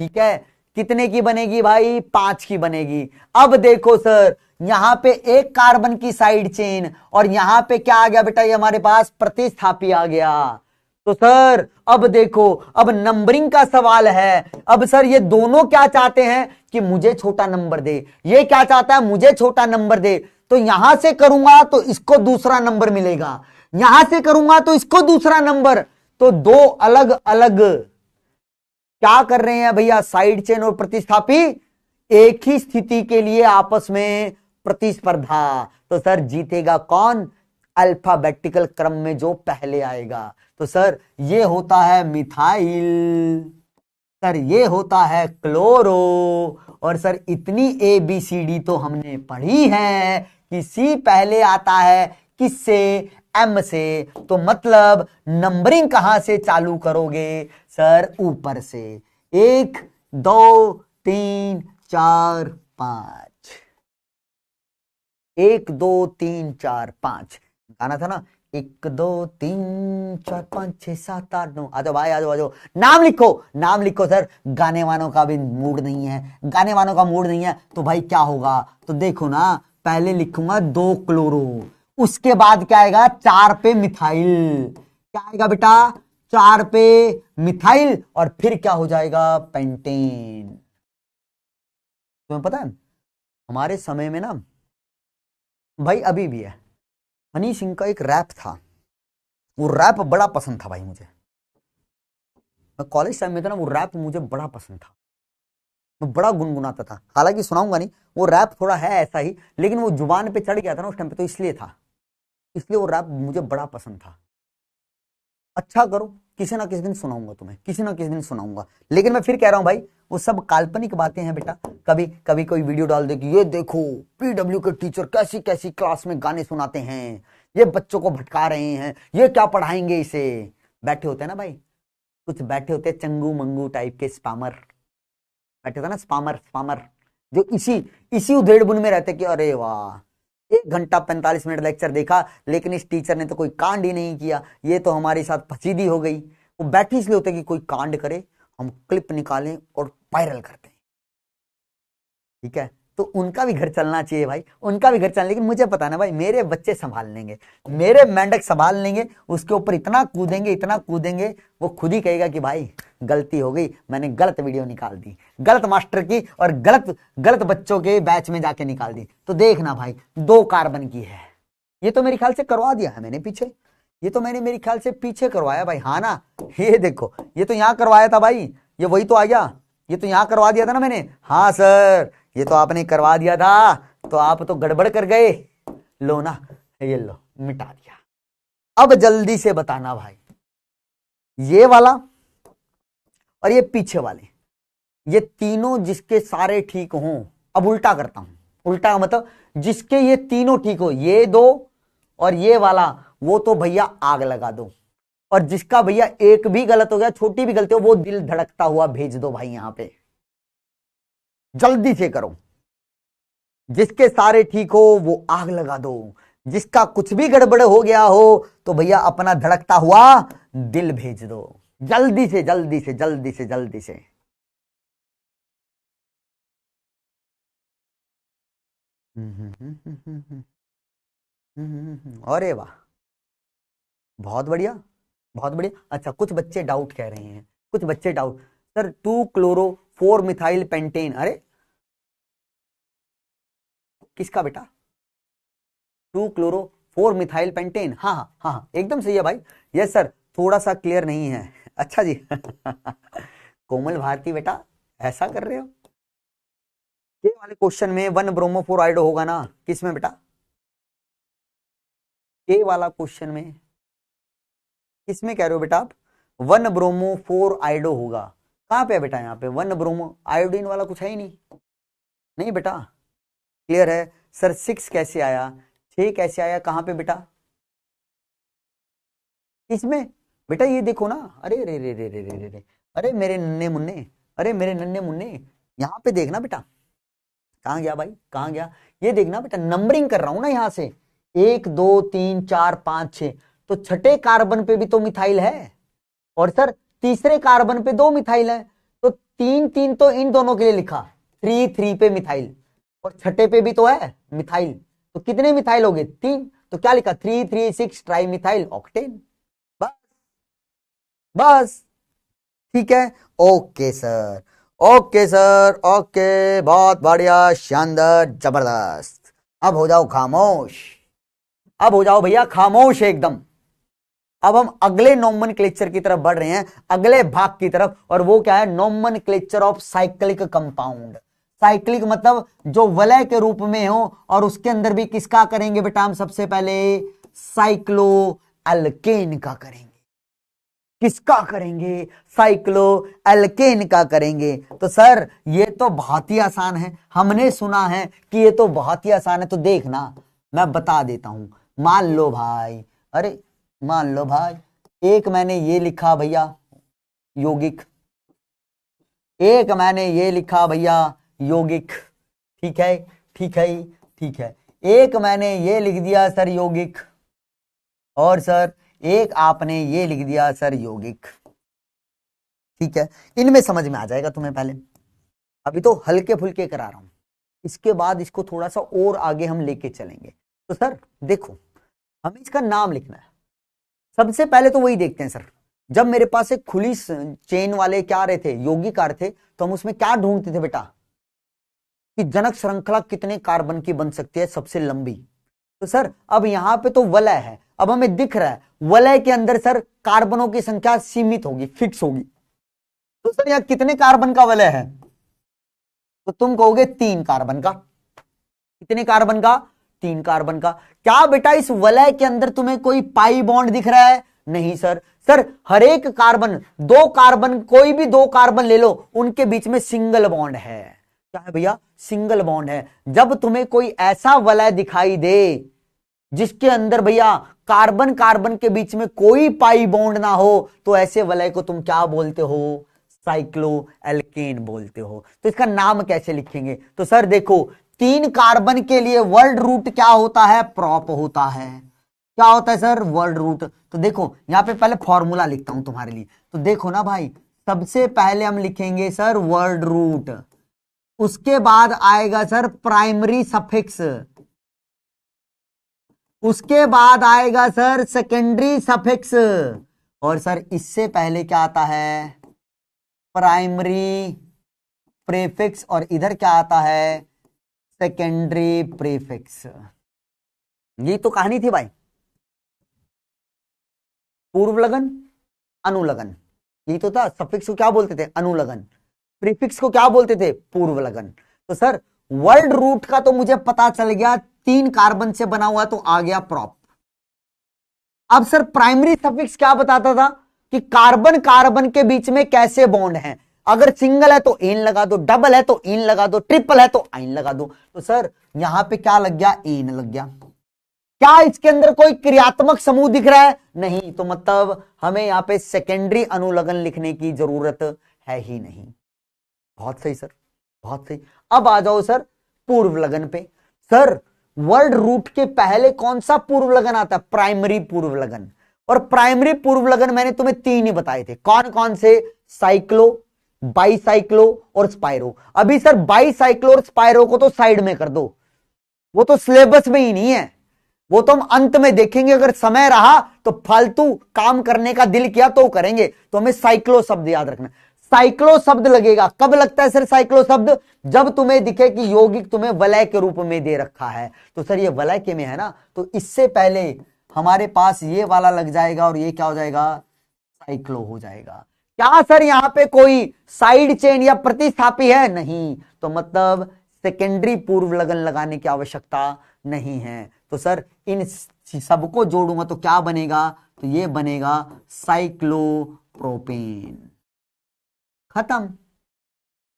ठीक है, कितने की बनेगी भाई, 5 की बनेगी। अब देखो सर, यहां पे एक कार्बन की साइड चेन, और यहां पे क्या आ गया बेटा, ये हमारे पास प्रतिस्थापी आ गया। तो सर अब देखो, अब नंबरिंग का सवाल है। अब सर ये दोनों क्या चाहते हैं कि मुझे छोटा नंबर दे, ये क्या चाहता है, मुझे छोटा नंबर दे। तो यहां से करूंगा तो इसको दूसरा नंबर मिलेगा, यहां से करूंगा तो इसको दूसरा नंबर। तो 2 अलग अलग क्या कर रहे हैं भैया, साइड चेन और प्रतिस्थापी एक ही स्थिति के लिए आपस में प्रतिस्पर्धा। तो सर जीतेगा कौन, अल्फाबेटिकल क्रम में जो पहले आएगा। तो सर ये होता है मिथाइल, सर ये होता है क्लोरो, और सर इतनी ABCD तो हमने पढ़ी है कि C पहले आता है किससे, M से। तो मतलब नंबरिंग कहां से चालू करोगे सर, ऊपर से। 1 2 3 4 5, 1 2 3 4 5, गाना था ना, 1 2 3 4 5 6 7 8 9, आ जाओ भाई, आ जाओ, आ जाओ, नाम लिखो, नाम लिखो सर। गाने वालों का भी मूड नहीं है, गाने वालों का मूड नहीं है तो भाई क्या होगा? तो देखो ना, पहले लिखूंगा 2 क्लोरो, उसके बाद क्या आएगा? 4 पे मिथाइल। क्या आएगा बेटा? 4 पे मिथाइल, और फिर क्या हो जाएगा? पेंटेन। तुम्हें पता है हमारे समय में ना भाई, अभी भी है, हनी सिंह का एक रैप था, वो रैप बड़ा पसंद था भाई मुझे। मैं कॉलेज टाइम में था ना, वो रैप मुझे बड़ा पसंद था, मैं बड़ा गुनगुनाता था। हालांकि सुनाऊंगा नहीं, वो रैप थोड़ा है ऐसा ही, लेकिन वो जुबान पे चढ़ गया था ना उस टाइम पे, तो इसलिए था, इसलिए वो रैप मुझे बड़ा पसंद था। अच्छा करो, किसी ना किसी दिन सुनाऊंगा तुम्हें, किसी ना किसी दिन सुनाऊंगा। लेकिन मैं फिर कह रहा हूं भाई, वो सब काल्पनिक बातें हैं बेटा। कभी कभी कोई वीडियो डाल दे कि ये देखो पीडब्ल्यू के टीचर कैसी कैसी क्लास में गाने सुनाते हैं, ये बच्चों को भटका रहे हैं, ये क्या पढ़ाएंगे इसे। बैठे होते हैं ना भाई, कुछ बैठे होते हैं चंगू मंगू टाइप के स्पामर, बैठे होते हैं ना स्पामर, स्पामर, जो इसी इसी उधेड़ बुन में रहते कि अरे वाह, 1 घंटा 45 मिनट लेक्चर देखा, लेकिन इस टीचर ने तो कोई कांड ही नहीं किया, ये तो हमारे साथ फसीदी हो गई। वो बैठे इसलिए होते कि कोई कांड करे, हम क्लिप निकालें और वायरल करते हैं। ठीक है, तो उनका भी घर चलना चाहिए भाई, उनका भी घर चलना। लेकिन मुझे पता ना भाई, मेरे बच्चे संभाल लेंगे, मेरे मेंढक संभाल लेंगे, उसके ऊपर इतना कूदेंगे, इतना कूदेंगे, वो खुद ही कहेगा कि भाई गलती हो गई, मैंने गलत वीडियो निकाल दी, गलत मास्टर की, और गलत गलत बच्चों के बैच में जाके निकाल दी। तो देखना भाई, 2 कार्बन की है, ये तो मेरे ख्याल से करवा दिया है मैंने पीछे, ये तो मैंने मेरे ख्याल से पीछे करवाया भाई, हाँ ना। ये देखो, ये तो यहाँ करवाया था भाई, ये वही तो आ गया, ये तो यहाँ करवा दिया था ना मैंने। हाँ सर, ये तो आपने करवा दिया था, तो आप तो गड़बड़ कर गए। लो ना, ये लो, मिटा दिया। अब जल्दी से बताना भाई, ये वाला और ये पीछे वाले, ये तीनों जिसके सारे ठीक हों। अब उल्टा करता हूं, उल्टा मतलब जिसके ये तीनों ठीक हो, ये 2 और ये वाला, वो तो भैया आग लगा दो। और जिसका भैया एक भी गलत हो गया, छोटी भी गलती हो, वो दिल धड़कता हुआ भेज दो भाई यहां पे, जल्दी से करो। जिसके सारे ठीक हो वो आग लगा दो, जिसका कुछ भी गड़बड़ हो गया हो तो भैया अपना धड़कता हुआ दिल भेज दो, जल्दी से जल्दी से जल्दी से जल्दी से। अरे वाह, बहुत बढ़िया, बहुत बढ़िया। अच्छा, कुछ बच्चे डाउट कह रहे हैं, कुछ बच्चे doubt, sir 2 chloro 4 methyl pentane, अरे किसका बेटा? 2 क्लोरो 4 मिथाइल पेंटेन, हाँ हाँ हाँ हाँ, एकदम सही है भाई। यस सर, थोड़ा सा क्लियर नहीं है। अच्छा जी। कोमल भारती बेटा, ऐसा कर रहे हो? ये वाले क्वेश्चन में 1 ब्रोमो 4 आयोडो होगा ना, किसमें बेटा? ये वाला क्वेश्चन में किसमें कह रहे हो बेटा आप? 1 ब्रोमो 4 आयोडो होगा, कहां पे है बेटा? यहाँ पे 1 ब्रोमो, आयोडीन वाला कुछ है ही नहीं, नहीं बेटा। क्लियर है सर। 6 कैसे आया, 6 कैसे आया, कहां पे बेटा? इसमें बेटा ये देखो ना, अरे रे रे रे रे रे रे रे, अरे मेरे नन्हे मुन्ने, अरे मेरे नन्हे मुन्ने, यहाँ पे देखना बेटा। कहाँ गया भाई, कहाँ गया? ये देखना बेटा, नंबरिंग कर रहा हूं ना यहाँ से, 1 2 3 4 5 6, तो छठे कार्बन पे भी तो मिथाइल है, और सर तीसरे कार्बन पे 2 मिथाइल है, तो 3 3 तो इन दोनों के लिए लिखा, 3 3 पे मिथाइल, और छठे पे भी तो है मिथाइल, तो कितने मिथाइल हो गए? 3, तो क्या लिखा? 3 3 6 ट्राई मिथाइल ऑक्टेन। बस, बस, ठीक है। Okay sir, okay sir, okay, बहुत बढ़िया, शानदार, जबरदस्त। अब हो जाओ खामोश, अब हो जाओ भैया खामोश एकदम। अब हम अगले नोमेनक्लेचर की तरफ बढ़ रहे हैं, अगले भाग की तरफ, और वो क्या है? Nomenclature of cyclic compound. Cyclic मतलब जो वलय के रूप में हो, और उसके अंदर भी किसका करेंगे बेटा हम? सबसे पहले साइक्लो एल्केन का करेंगे। किसका करेंगे? साइक्लो एल्केन का करेंगे। तो सर ये तो बहुत ही आसान है, हमने सुना है कि ये तो बहुत ही आसान है, तो देखना मैं बता देता हूं। मान लो भाई, अरे मान लो भाई, एक मैंने ये लिखा भैया यौगिक, एक मैंने ये लिखा भैया यौगिक, ठीक है, ठीक है, ठीक है। एक मैंने ये लिख दिया सर यौगिक, और सर एक आपने ये लिख दिया सर यौगिक। ठीक है, इनमें समझ में आ जाएगा तुम्हें। पहले अभी तो हल्के फुल्के करा रहा हूं, इसके बाद इसको थोड़ा सा और आगे हम लेके चलेंगे। तो सर देखो, हमें इसका नाम लिखना है। सबसे पहले तो वही देखते हैं सर, जब मेरे पास एक खुली चेन वाले क्या रहे थे, यौगिक आ रहे थे, तो हम उसमें क्या ढूंढते थे बेटा, कि जनक श्रृंखला कितने कार्बन की बन सकती है सबसे लंबी। तो सर अब यहां पे तो वलय है, अब हमें दिख रहा है वलय के अंदर सर कार्बनों की संख्या सीमित होगी, फिक्स होगी। तो सर यहां कितने कार्बन का वलय है, तो तुम कहोगे 3 कार्बन का। कितने कार्बन का, 3 कार्बन का। क्या बेटा इस वलय के अंदर तुम्हें कोई पाई बॉन्ड दिख रहा है, नहीं सर। सर हर एक कार्बन, 2 कार्बन, कोई भी 2 कार्बन ले लो, उनके बीच में सिंगल बॉन्ड है। क्या है भैया, सिंगल बॉन्ड है। जब तुम्हें कोई ऐसा वलय दिखाई दे जिसके अंदर भैया कार्बन कार्बन के बीच में कोई पाई बॉन्ड ना हो, तो ऐसे वलय को तुम क्या बोलते हो, साइक्लो एल्केन बोलते हो। तो इसका नाम कैसे लिखेंगे, तो सर देखो 3 कार्बन के लिए वर्ल्ड रूट क्या होता है, प्रॉप होता है। क्या होता है सर, वर्ल्ड रूट। तो देखो यहां पे पहले फॉर्मूला लिखता हूं तुम्हारे लिए। तो देखो ना भाई, सबसे पहले हम लिखेंगे सर वर्ल्ड रूट, उसके बाद आएगा सर प्राइमरी सफिक्स, उसके बाद आएगा सर सेकेंडरी सफिक्स, और सर इससे पहले क्या आता है, प्राइमरी प्रीफिक्स, और इधर क्या आता है, सेकेंडरी प्रीफिक्स। ये तो कहानी थी भाई, पूर्व लगन अनुलगन, ये तो था। सफिक्स को क्या बोलते थे, अनुलगन। प्रीफिक्स को क्या बोलते थे, पूर्व लगन। तो सर वर्ल्ड रूट का तो मुझे पता चल गया 3 कार्बन से बना हुआ, तो आ गया प्रॉप। अब सर प्राइमरी सफिक्स क्या बताता था, कि कार्बन कार्बन के बीच में कैसे बॉन्ड है। अगर सिंगल है तो एन लगा दो, डबल है तो एन लगा दो, ट्रिपल है तो आइन लगा दो। तो सर यहां पे क्या लग गया, एन लग गया। क्या इसके अंदर कोई क्रियात्मक समूह दिख रहा है, नहीं। तो मतलब हमें यहां पे सेकेंडरी अनुलगन लिखने की जरूरत है ही नहीं। बहुत सही सर, बहुत सही। अब आ जाओ सर पूर्व लगन पे। सर वर्ल्ड रूट के पहले कौन सा पूर्व लगन आता है, प्राइमरी पूर्व लगन। और प्राइमरी पूर्व लगन मैंने तुम्हें 3 ही बताए थे, कौन कौन से, साइक्लो, बाईसाइक्लो और स्पाइरो। अभी सर बाईसाइक्लो और स्पाइरो को तो साइड में कर दो, वो तो सिलेबस में ही नहीं है, वो तो हम अंत में देखेंगे। अगर समय रहा तो फालतू काम करने का दिल किया तो करेंगे। तो हमें साइक्लो शब्द याद रखना। साइक्लो शब्द लगेगा, कब लगता है सर साइक्लो शब्द, जब तुम्हें दिखे कि यौगिक तुम्हें वलय के रूप में दे रखा है। तो सर ये वलय के में है ना, तो इससे पहले हमारे पास ये वाला लग जाएगा, और ये क्या हो जाएगा, साइक्लो हो जाएगा। क्या सर यहां पे कोई साइड चेन या प्रतिस्थापी है, नहीं। तो मतलब सेकेंडरी पूर्व लगन लगाने की आवश्यकता नहीं है। तो सर इन सबको जोड़ूंगा तो क्या बनेगा, तो ये बनेगा साइक्लोप्रोपेन। खत्म।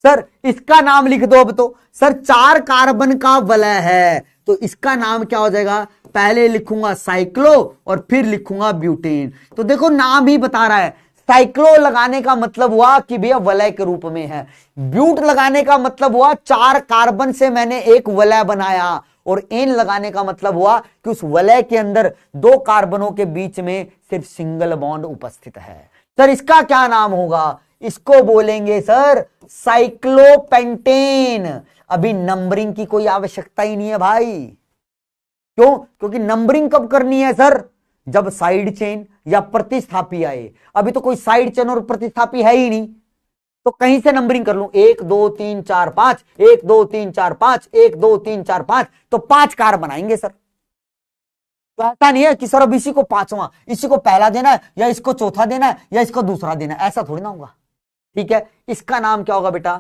सर इसका नाम लिख दो। अब तो सर 4 कार्बन का वलय है, तो इसका नाम क्या हो जाएगा, पहले लिखूंगा साइक्लो और फिर लिखूंगा ब्यूटेन। तो देखो नाम ही बता रहा है, साइक्लो लगाने का मतलब हुआ कि भैया वलय के रूप में है, ब्यूट लगाने का मतलब हुआ 4 कार्बन से मैंने एक वलय बनाया, और एन लगाने का मतलब हुआ कि उस वलय के अंदर 2 कार्बनों के बीच में सिर्फ सिंगल बॉन्ड उपस्थित है। सर इसका क्या नाम होगा, इसको बोलेंगे सर साइक्लोपेंटेन। अभी नंबरिंग की कोई आवश्यकता ही नहीं है भाई। क्यों, क्योंकि नंबरिंग कब करनी है सर, जब साइड चेन या प्रतिस्थापी आए। अभी तो कोई साइड चेन और प्रतिस्थापी है ही नहीं, तो कहीं से नंबरिंग कर लूं, 1 2 3 4 5, 1 2 3 4 5, 1 2 3 4 5, तो 5 कार बनाएंगे सर। तो ऐसा नहीं है कि सर अब इसी को 5वां, इसी को पहला देना है, या इसको चौथा देना है, या इसको दूसरा देना है, ऐसा थोड़ी ना होगा। ठीक है, इसका नाम क्या होगा बेटा,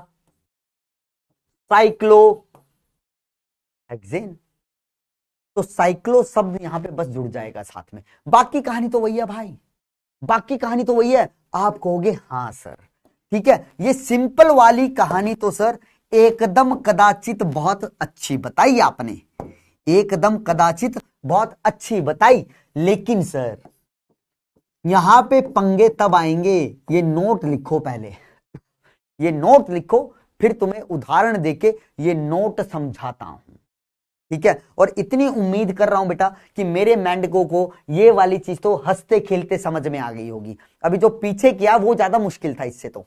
साइक्लो हेक्सेन। तो साइक्लो शब्द यहां पे बस जुड़ जाएगा साथ में, बाकी कहानी तो वही है भाई, बाकी कहानी तो वही है। आप कहोगे हां सर ठीक है, ये सिंपल वाली कहानी तो सर एकदम कदाचित बहुत अच्छी बताई आपने, एकदम कदाचित बहुत अच्छी बताई। लेकिन सर यहां पे पंगे तब आएंगे, ये नोट लिखो पहले, ये नोट लिखो, फिर तुम्हें उदाहरण देके ये नोट समझाता हूं। ठीक है, और इतनी उम्मीद कर रहा हूं बेटा कि मेरे मेंढकों को ये वाली चीज तो हंसते खेलते समझ में आ गई होगी। अभी जो पीछे किया वो ज्यादा मुश्किल था इससे, तो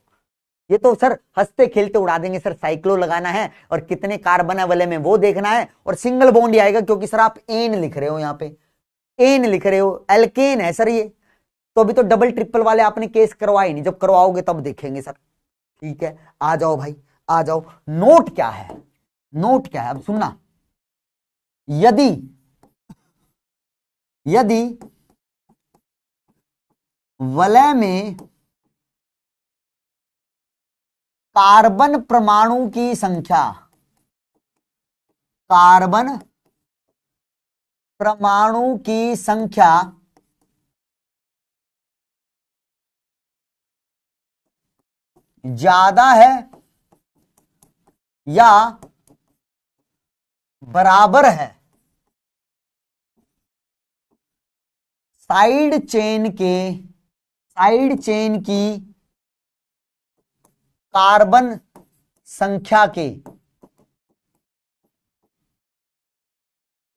ये तो सर हंसते खेलते उड़ा देंगे सर। साइक्लो लगाना है और कितने कार्बन है वाले में वो देखना है, और सिंगल बॉन्ड ही आएगा क्योंकि सर आप एन लिख रहे हो, यहाँ पे एन लिख रहे हो, एल्केन है सर ये। तो अभी तो डबल ट्रिपल वाले आपने केस करवाए नहीं, जब करवाओगे तब देखेंगे सर। ठीक है, आ जाओ भाई आ जाओ। नोट क्या है, नोट क्या है अब सुनना। यदि यदि वलय में कार्बन परमाणु की संख्या, कार्बन परमाणु की संख्या ज्यादा है या बराबर है साइड चेन की कार्बन संख्या के,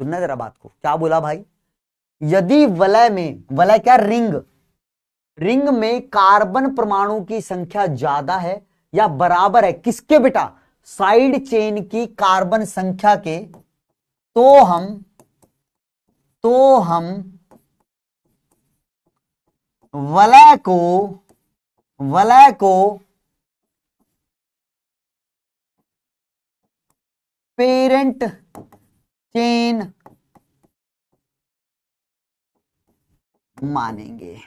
सुनना जरा बात को, क्या बोला भाई, यदि वलय में, वलय क्या, रिंग में कार्बन परमाणु की संख्या ज्यादा है या बराबर है किसके बेटा, साइड चेन की कार्बन संख्या के, तो हम वलय को पेरेंट चेन मानेंगे।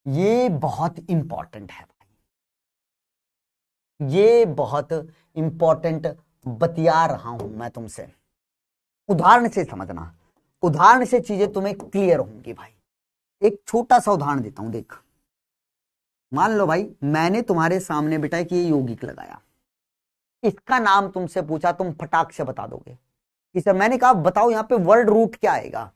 ये बहुत इंपॉर्टेंट है भाई, ये बहुत इंपॉर्टेंट बतिया रहा हूं मैं तुमसे। उदाहरण से समझना, उदाहरण से चीजें तुम्हें क्लियर होंगी भाई। एक छोटा सा उदाहरण देता हूं, देख। मान लो भाई मैंने तुम्हारे सामने बेटा कि ये यौगिक लगाया, इसका नाम तुमसे पूछा, तुम फटाक से बता दोगे कि सर, मैंने कहा बताओ यहाँ पे वर्ड रूट क्या आएगा,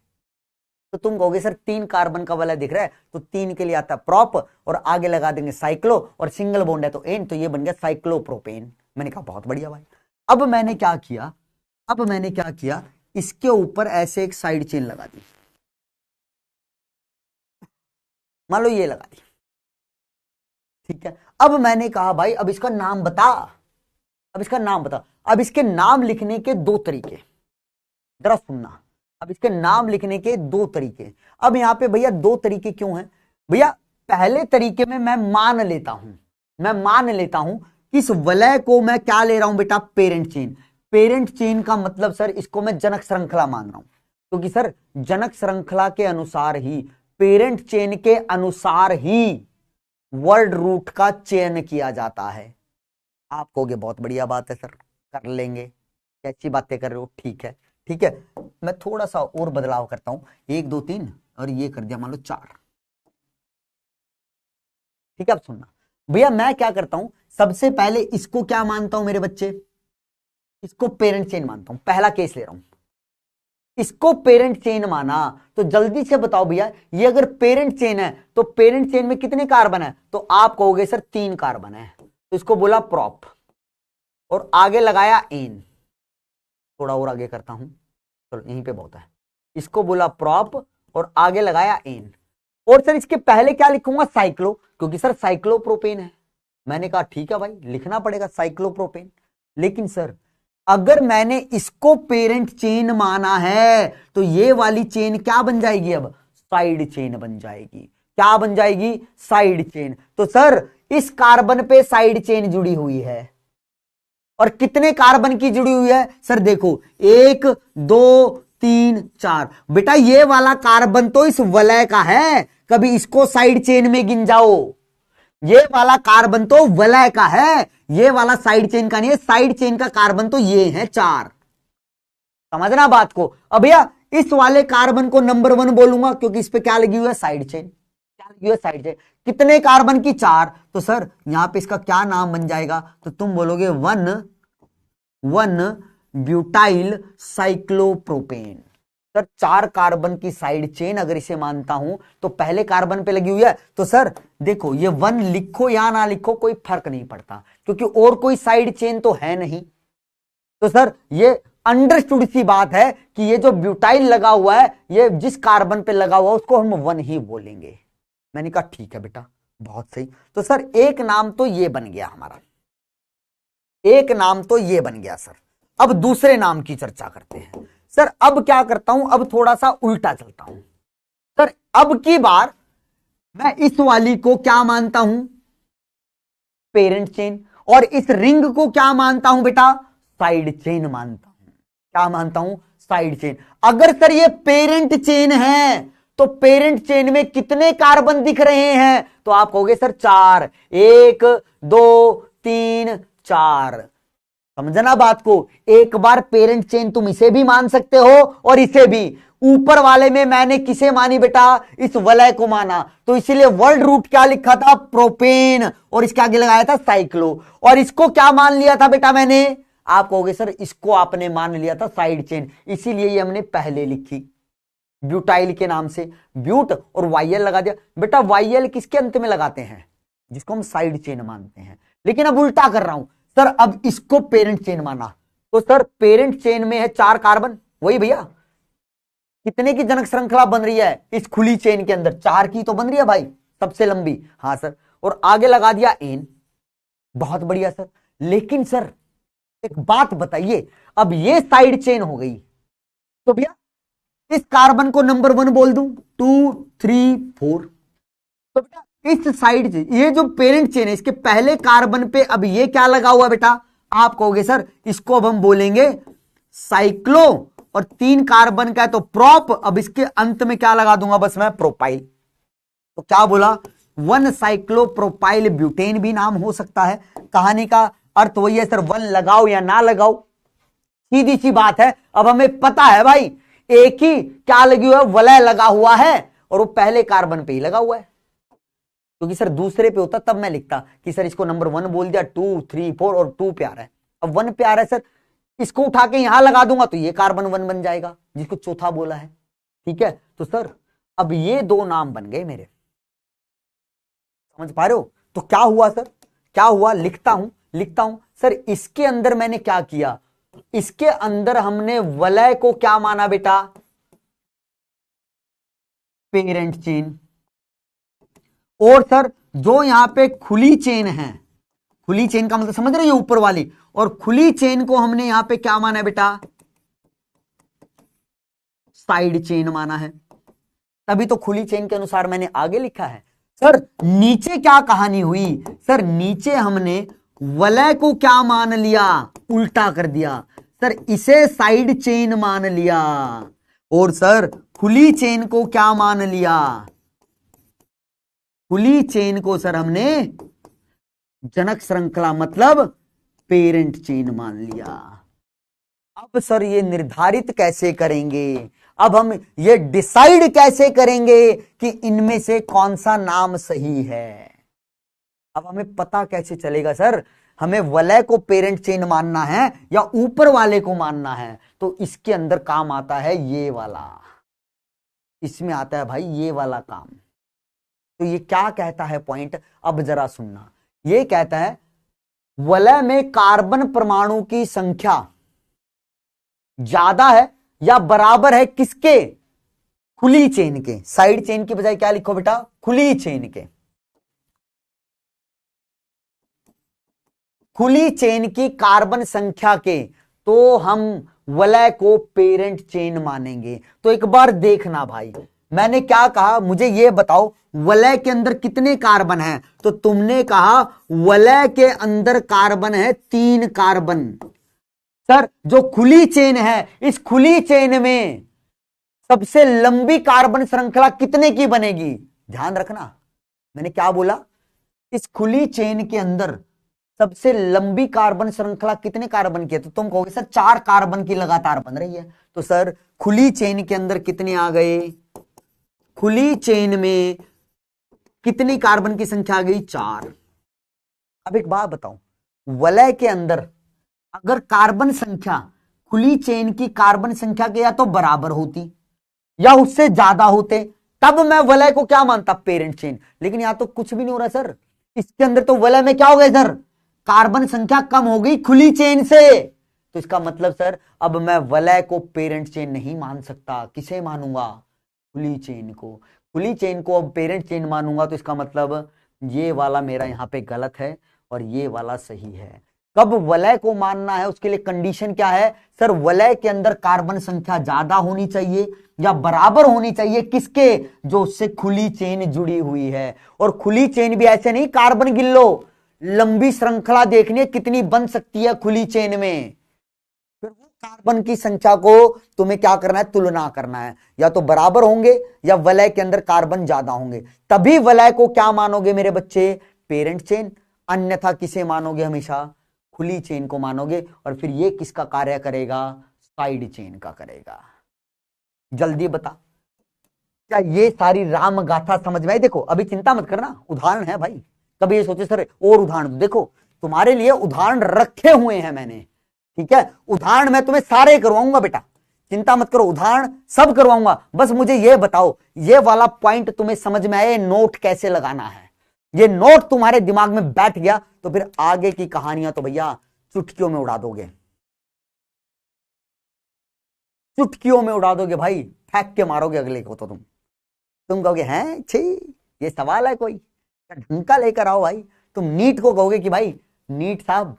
तो तुम कहोगे सर 3 कार्बन का वाला दिख रहा है, तो 3 के लिए आता है प्रॉप, और आगे लगा देंगे साइक्लो, और सिंगल बॉन्ड है तो एन, तो ये बन गया साइक्लोप्रोपेन। मैंने कहा बहुत बढ़िया भाई। अब मैंने क्या किया, इसके ऊपर ऐसे एक साइड चेन लगा दी, मान लो ये लगा दी, ठीक है। अब मैंने कहा भाई अब इसका नाम बता, अब इसके नाम लिखने के 2 तरीके, जरा सुनना। अब इसके नाम लिखने के 2 तरीके। अब यहां पे भैया 2 तरीके क्यों हैं भैया, पहले तरीके में मैं मान लेता हूं कि इस वलय को मैं क्या ले रहा हूं बेटा, पेरेंट चेन। पेरेंट चेन का मतलब सर इसको मैं जनक श्रृंखला मान रहा हूं, क्योंकि सर जनक श्रृंखला के अनुसार ही, पेरेंट चेन के अनुसार ही वर्ड रूट का चयन किया जाता है। आप कहोगे बहुत बढ़िया बात है सर, कर लेंगे, कैसी बातें कर रहे हो, ठीक है। मैं थोड़ा सा और बदलाव करता हूं, 1 2 3 और ये कर दिया मान लो 4, ठीक है। अब सुनना भैया, मैं क्या करता हूं, सबसे पहले इसको क्या मानता हूं मेरे बच्चे, इसको पेरेंट चेन मानता हूं। पहला केस ले रहा हूं, इसको पेरेंट चेन माना, तो जल्दी से बताओ भैया, ये अगर पेरेंट चेन है तो पेरेंट चेन में कितने कार्बन है, तो आप कहोगे सर 3 कार्बन है, तो इसको बोला प्रॉप, और आगे लगाया एन। थोड़ा और आगे करता हूं, चलो यहीं पे बहुत है, इसको बोला प्रॉप और आगे लगाया एन, और सर इसके पहले क्या लिखूंगा, साइक्लो, क्योंकि सर साइक्लोप्रोपेन है। मैंने कहा ठीक है भाई, लिखना पड़ेगा साइक्लोप्रोपेन। लेकिन सर अगर मैंने इसको पेरेंट चेन माना है तो ये वाली चेन क्या बन जाएगी, अब साइड चेन बन जाएगी। क्या बन जाएगी, साइड चेन। तो सर इस कार्बन पे साइड चेन जुड़ी हुई है, और कितने कार्बन की जुड़ी हुई है सर, देखो 1 2 3 4। बेटा ये वाला कार्बन तो इस वलय का है, कभी इसको साइड चेन में गिन जाओ, ये वाला कार्बन तो वलय का है, ये वाला साइड चेन का नहीं है। साइड चेन का कार्बन तो ये है 4, समझना बात को। अब भैया इस वाले कार्बन को नंबर 1 बोलूंगा, क्योंकि इस पे क्या लगी हुई है, साइड चेन। क्या लगी हुई है, साइड चेन। कितने कार्बन की, 4, तो सर यहां पे इसका क्या नाम बन जाएगा, तो तुम बोलोगे 1 ब्यूटाइल साइक्लोप्रोपेन। सर 4 कार्बन की साइड चेन अगर इसे मानता हूं तो पहले कार्बन पे लगी हुई है, तो सर देखो ये 1 लिखो या ना लिखो कोई फर्क नहीं पड़ता, क्योंकि और कोई साइड चेन तो है नहीं। तो सर ये अंडरस्टूड सी बात है कि ये जो ब्यूटाइल लगा हुआ है, ये जिस कार्बन पे लगा हुआ है उसको हम 1 ही बोलेंगे। मैंने कहा ठीक है बेटा, बहुत सही। तो सर एक नाम तो ये बन गया हमारा, एक नाम तो ये बन गया सर। अब दूसरे नाम की चर्चा करते हैं। सर अब क्या करता हूं, अब थोड़ा सा उल्टा चलता हूं। सर अब की बार मैं इस वाली को क्या मानता हूं, पेरेंट चेन, और इस रिंग को क्या मानता हूं बेटा, साइड चेन मानता हूं। क्या मानता हूं, साइड चेन। अगर सर ये पेरेंट चेन है तो पेरेंट चेन में कितने कार्बन दिख रहे हैं, तो आप कहोगे सर 4, 1 2 3 4। समझना बात को, एक बार पेरेंट चेन तुम इसे भी मान सकते हो और इसे भी। ऊपर वाले में मैंने किसे मानी बेटा, इस वलय को माना, तो इसीलिए वर्ड रूट क्या लिखा था, प्रोपेन, और इसके आगे लगाया था साइक्लो। और इसको क्या मान लिया था बेटा मैंने, आप कहोगे सर इसको आपने मान लिया था साइड चेन, इसीलिए ये हमने पहले लिखी ब्यूटाइल के नाम से, ब्यूट और वाईएल लगा दिया। बेटा वाईएल किसके अंत में लगाते हैं, जिसको हम साइड चेन मानते हैं। लेकिन अब उल्टा कर रहा हूं सर, अब इसको पेरेंट चेन माना, तो सर पेरेंट चेन में है 4 कार्बन, वही भैया कितने की जनक श्रृंखला बन रही है इस खुली चेन के अंदर, 4 की तो बन रही है भाई, सबसे लंबी। हाँ सर, और आगे लगा दिया एन, बहुत बढ़िया सर। लेकिन सर एक बात बताइए, अब ये साइड चेन हो गई, तो भैया इस कार्बन को नंबर 1 बोल दूं, 2 3 4, तो बेटा इस साइड से ये जो पेरेंट चेन है इसके पहले कार्बन पे अब ये क्या लगा हुआ बेटा, आप कहोगे सर इसको अब हम बोलेंगे साइक्लो, और 3 कार्बन का है तो प्रोप, अब इसके अंत में क्या लगा दूंगा बस मैं, प्रोपाइल। तो क्या बोला, 1 साइक्लो प्रोपाइल ब्यूटेन भी नाम हो सकता है। कहानी का अर्थ वही है सर, 1 लगाओ या ना लगाओ, सीधी सी बात है। अब हमें पता है भाई एक ही क्या लगी हुआ है, वलय लगा हुआ है, और वो पहले कार्बन पे ही लगा हुआ है। क्योंकि सर दूसरे पे होता तब मैं लिखता कि सर इसको नंबर 1 बोल दिया, 2 3 4 और 2 पे आ रहा है। अब 1 पे आ रहा है सर, इसको उठा के यहां लगा दूंगा तो ये कार्बन 1 बन जाएगा, जिसको चौथा बोला है। ठीक है, तो सर अब ये 2 नाम बन गए मेरे, समझ पा रहे हो। तो क्या हुआ सर, क्या हुआ, लिखता हूं सर, इसके अंदर मैंने क्या किया, इसके अंदर हमने वलय को क्या माना बेटा, पेरेंट चेन। और सर जो यहां पे खुली चेन है, खुली चेन का मतलब समझ रहे हो, ऊपर वाली, और खुली चेन को हमने यहां पे क्या माना है बेटा, साइड चेन माना है। तभी तो खुली चेन के अनुसार मैंने आगे लिखा है। सर नीचे क्या कहानी हुई, सर नीचे हमने वलय को क्या मान लिया, उल्टा कर दिया सर, इसे साइड चेन मान लिया, और सर खुली चेन को क्या मान लिया, खुली चेन को सर हमने जनक श्रृंखला मतलब पेरेंट चेन मान लिया। अब सर ये निर्धारित कैसे करेंगे, अब हम ये डिसाइड कैसे करेंगे कि इनमें से कौन सा नाम सही है। अब हमें पता कैसे चलेगा सर, हमें वलय को पेरेंट चेन मानना है या ऊपर वाले को मानना है, तो इसके अंदर काम आता है ये वाला, इसमें आता है भाई ये वाला काम। तो ये क्या कहता है पॉइंट, अब जरा सुनना, ये कहता है वलय में कार्बन परमाणु की संख्या ज्यादा है या बराबर है किसके, खुली चेन के। साइड चेन की बजाय क्या लिखो बेटा, खुली चेन के। खुली चेन की कार्बन संख्या के तो हम वलय को पेरेंट चेन मानेंगे। तो एक बार देखना भाई, मैंने क्या कहा, मुझे यह बताओ वलय के अंदर कितने कार्बन हैं, तो तुमने कहा वलय के अंदर कार्बन है 3 कार्बन। सर जो खुली चेन है, इस खुली चेन में सबसे लंबी कार्बन श्रृंखला कितने की बनेगी, ध्यान रखना मैंने क्या बोला, इस खुली चेन के अंदर सबसे लंबी कार्बन श्रृंखला कितने कार्बन की है, तो तुम कहोगे सर 4 कार्बन की लगातार बन रही है। तो सर खुली चेन के अंदर कितने आ गए, खुली चेन में कितनी कार्बन की संख्या आ गई, 4। अब एक बात बताऊं, वलय के अंदर अगर कार्बन संख्या खुली चेन की कार्बन संख्या के या तो बराबर होती या उससे ज्यादा होते, तब मैं वलय को क्या मानता, पेरेंट चेन। लेकिन यहां तो कुछ भी नहीं हो रहा सर, इसके अंदर तो वलय में क्या हो गया सर, कार्बन संख्या कम हो गई खुली चेन से। तो इसका मतलब सर अब मैं वलय को पेरेंट चेन नहीं मान सकता, किसे मानूंगा, खुली चेन को। खुली चेन को अब पेरेंट चेन मानूंगा, तो इसका मतलब ये वाला मेरा यहां पे गलत है और ये वाला सही है। कब वलय को मानना है, उसके लिए कंडीशन क्या है सर, वलय के अंदर कार्बन संख्या ज्यादा होनी चाहिए या बराबर होनी चाहिए किसके, जो उससे खुली चेन जुड़ी हुई है। और खुली चेन भी ऐसे नहीं कार्बन गिन लो, लंबी श्रृंखला देखनी है कितनी बन सकती है खुली चेन में, फिर वो कार्बन की संख्या को तुम्हें क्या करना है, तुलना करना है, या तो बराबर होंगे या वलय के अंदर कार्बन ज्यादा होंगे, तभी वलय को क्या मानोगे मेरे बच्चे, पेरेंट चेन। अन्यथा किसे मानोगे, हमेशा खुली चेन को मानोगे। और फिर ये किसका कार्य करेगा, साइड चेन का करेगा। जल्दी बता, क्या ये सारी राम गाथा समझ में आई? देखो अभी चिंता मत करना, उदाहरण है भाई। कभी ये सोचे सर और उदाहरण, देखो तुम्हारे लिए उदाहरण रखे हुए हैं मैंने, ठीक है, उदाहरण मैं तुम्हें सारे करवाऊंगा बेटा, चिंता मत करो, उदाहरण सब करवाऊंगा। बस मुझे ये बताओ, ये वाला पॉइंट तुम्हें समझ में आए, नोट कैसे लगाना है, ये नोट तुम्हारे दिमाग में बैठ गया तो फिर आगे की कहानियां तो भैया चुटकियों में उड़ा दोगे, चुटकियों में उड़ा दोगे भाई, फेंक के मारोगे अगले को। तो तुम कहोगे हैं छी, ये सवाल है कोई, क्या ढंग का लेकर आओ भाई। तुम नीट को कहोगे कि भाई नीट साहब,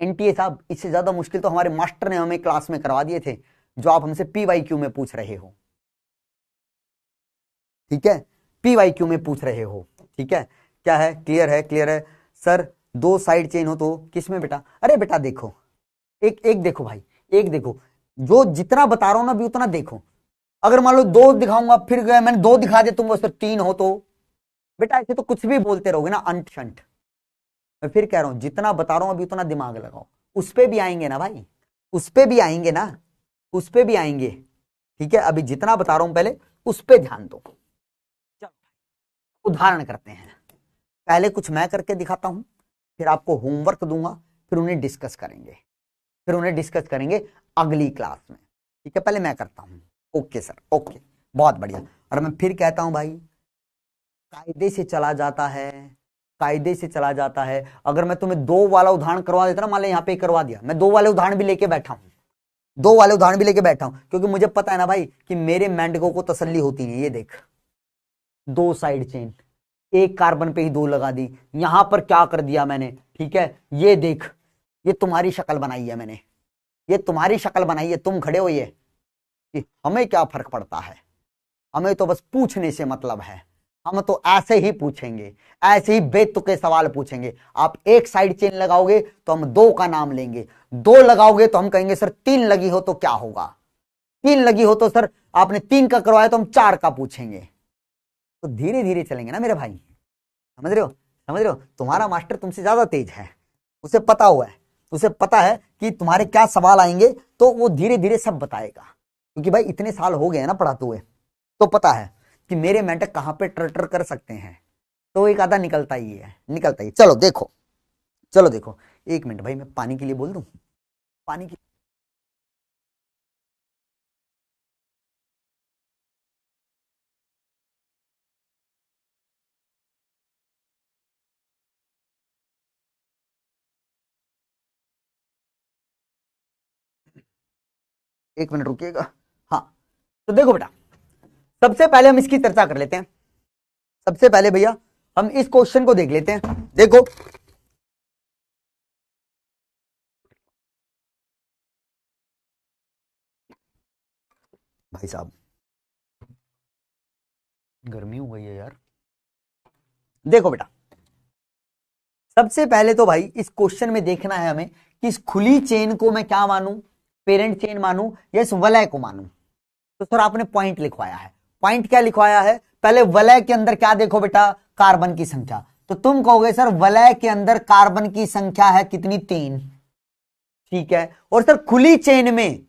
एनटीए साहब, इससे ज्यादा मुश्किल तो हमारे मास्टर ने हमें क्लास में करवा दिए थे, जो आप हमसे पीवाईक्यू में पूछ रहे हो, ठीक है, पीवाईक्यू में पूछ रहे हो, ठीक है। क्या है, क्लियर है, क्लियर है सर। दो साइड चेन हो तो किसमें बेटा, अरे बेटा देखो, एक एक देखो भाई, एक देखो, जो जितना बता रहा हूं ना अभी उतना देखो। अगर मान लो दो दिखाऊंगा, फिर गए मैंने दो दिखा दिया, तुम उस तीन हो, तो बेटा ऐसे तो कुछ भी बोलते रहोगे ना, अंट शंट। मैं फिर कह रहा हूं जितना बता रहा हूं अभी उतना दिमाग लगाओ, उस पे भी आएंगे ना भाई, उस पे भी आएंगे ना, उस पे भी आएंगे, ठीक है। अभी जितना बता रहा हूं पहले उस पे ध्यान दो। चलो उदाहरण करते हैं, पहले कुछ मैं करके दिखाता हूं, फिर आपको होमवर्क दूंगा, फिर उन्हें डिस्कस करेंगे, फिर उन्हें डिस्कस करेंगे अगली क्लास में, ठीक है। पहले मैं करता हूं, ओके सर, ओके, बहुत बढ़िया। और मैं फिर कहता हूं भाई, कायदे से चला जाता है, कायदे से चला जाता है। अगर मैं तुम्हें दो वाला उदाहरण करवा देता ना, मान लो यहाँ पे करवा दिया, मैं दो वाले उदाहरण भी लेके बैठा हूं, दो वाले उदाहरण भी लेके बैठा हूं, क्योंकि मुझे पता है ना भाई कि मेरे मेंढकों को तसल्ली होती नहीं। ये देख, दो साइड चेन, एक कार्बन पे ही दो लगा दी, यहां पर क्या कर दिया मैंने, ठीक है। ये देख, ये तुम्हारी शक्ल बनाई है मैंने, ये तुम्हारी शक्ल बनाई है, तुम खड़े हो, ये कि हमें क्या फर्क पड़ता है, हमें तो बस पूछने से मतलब है, हम तो ऐसे ही पूछेंगे, ऐसे ही बेतुके सवाल पूछेंगे। आप एक साइड चेन लगाओगे तो हम दो का नाम लेंगे, दो लगाओगे तो हम कहेंगे सर तीन लगी हो तो क्या होगा, तीन लगी हो तो सर आपने तीन का करवाया तो हम चार का पूछेंगे। तो धीरे धीरे चलेंगे ना मेरे भाई, समझ रहे हो, समझ रहे हो। तुम्हारा मास्टर तुमसे ज्यादा तेज है, उसे पता हुआ है, उसे पता है कि तुम्हारे क्या सवाल आएंगे, तो वो धीरे धीरे सब बताएगा। क्योंकि भाई इतने साल हो गए हैं ना पढ़ाते हुए, तो पता है कि मेरे मेंढक कहां पे टर कर सकते हैं, तो एक आधा निकलता ही है, निकलता ही। चलो देखो, चलो देखो, एक मिनट भाई मैं पानी के लिए बोल दूं, पानी की एक मिनट रुकिएगा। हाँ, तो देखो बेटा, सबसे पहले हम इसकी चर्चा कर लेते हैं। सबसे पहले भैया हम इस क्वेश्चन को देख लेते हैं। देखो भाई साहब, गर्मी हो गई है यार। देखो बेटा, सबसे पहले तो भाई इस क्वेश्चन में देखना है हमें कि इस खुली चेन को मैं क्या मानूं, पेरेंट चेन मानूं या इस वलय को मानूं। तो सर आपने पॉइंट लिखवाया है, पॉइंट क्या लिखवाया है, पहले वलय के अंदर क्या देखो बेटा, कार्बन की संख्या। तो तुम कहोगे सर वलय के अंदर कार्बन की संख्या है कितनी, तीन, ठीक है। और सर खुली चेन में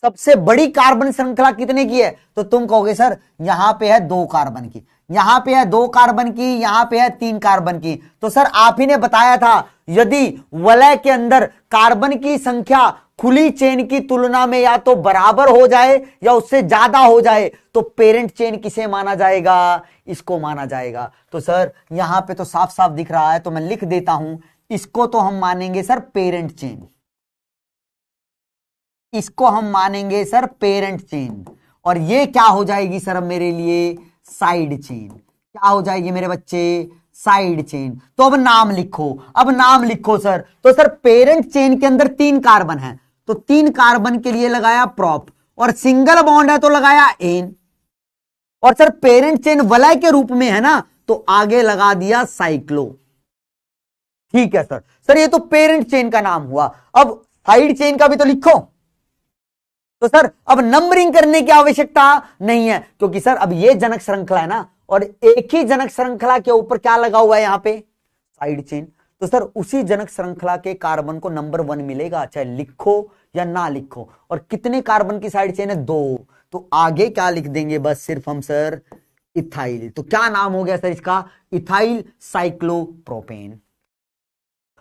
सबसे बड़ी कार्बन श्रृंखला कितने की है, तो तुम कहोगे सर यहां पे है दो कार्बन की, यहां पे है दो कार्बन की, यहां पे है तीन कार्बन की। तो सर आप ही ने बताया था यदि वलय के अंदर कार्बन की संख्या खुली चेन की तुलना में या तो बराबर हो जाए या उससे ज्यादा हो जाए तो पेरेंट चेन किसे माना जाएगा, इसको माना जाएगा। तो सर यहां पे तो साफ साफ दिख रहा है, तो मैं लिख देता हूं, इसको तो हम मानेंगे सर पेरेंट चेन, इसको हम मानेंगे सर पेरेंट चेन, और ये क्या हो जाएगी सर अब मेरे लिए, साइड चेन। क्या हो जाएगी मेरे बच्चे, साइड चेन। तो अब नाम लिखो, अब नाम लिखो सर। तो सर पेरेंट चेन के अंदर 3 कार्बन है, तो 3 कार्बन के लिए लगाया प्रोप, और सिंगल बॉन्ड है तो लगाया एन, और सर पेरेंट चेन वलय के रूप में है ना, तो आगे लगा दिया साइक्लो। ठीक है सर, सर ये तो पेरेंट चेन का नाम हुआ। अब साइड चेन का भी तो लिखो। तो सर अब नंबरिंग करने की आवश्यकता नहीं है, क्योंकि सर अब ये जनक श्रृंखला है ना, और एक ही जनक श्रृंखला के ऊपर क्या लगा हुआ है यहां पे, साइड चेन। तो सर उसी जनक श्रृंखला के कार्बन को नंबर 1 मिलेगा, चाहे लिखो या ना लिखो। और कितने कार्बन की साइड चेन है, 2। तो आगे क्या लिख देंगे, बस सिर्फ हम सर इथाइल। तो क्या नाम हो गया सर इसका, इथाइल साइक्लोप्रोपेन।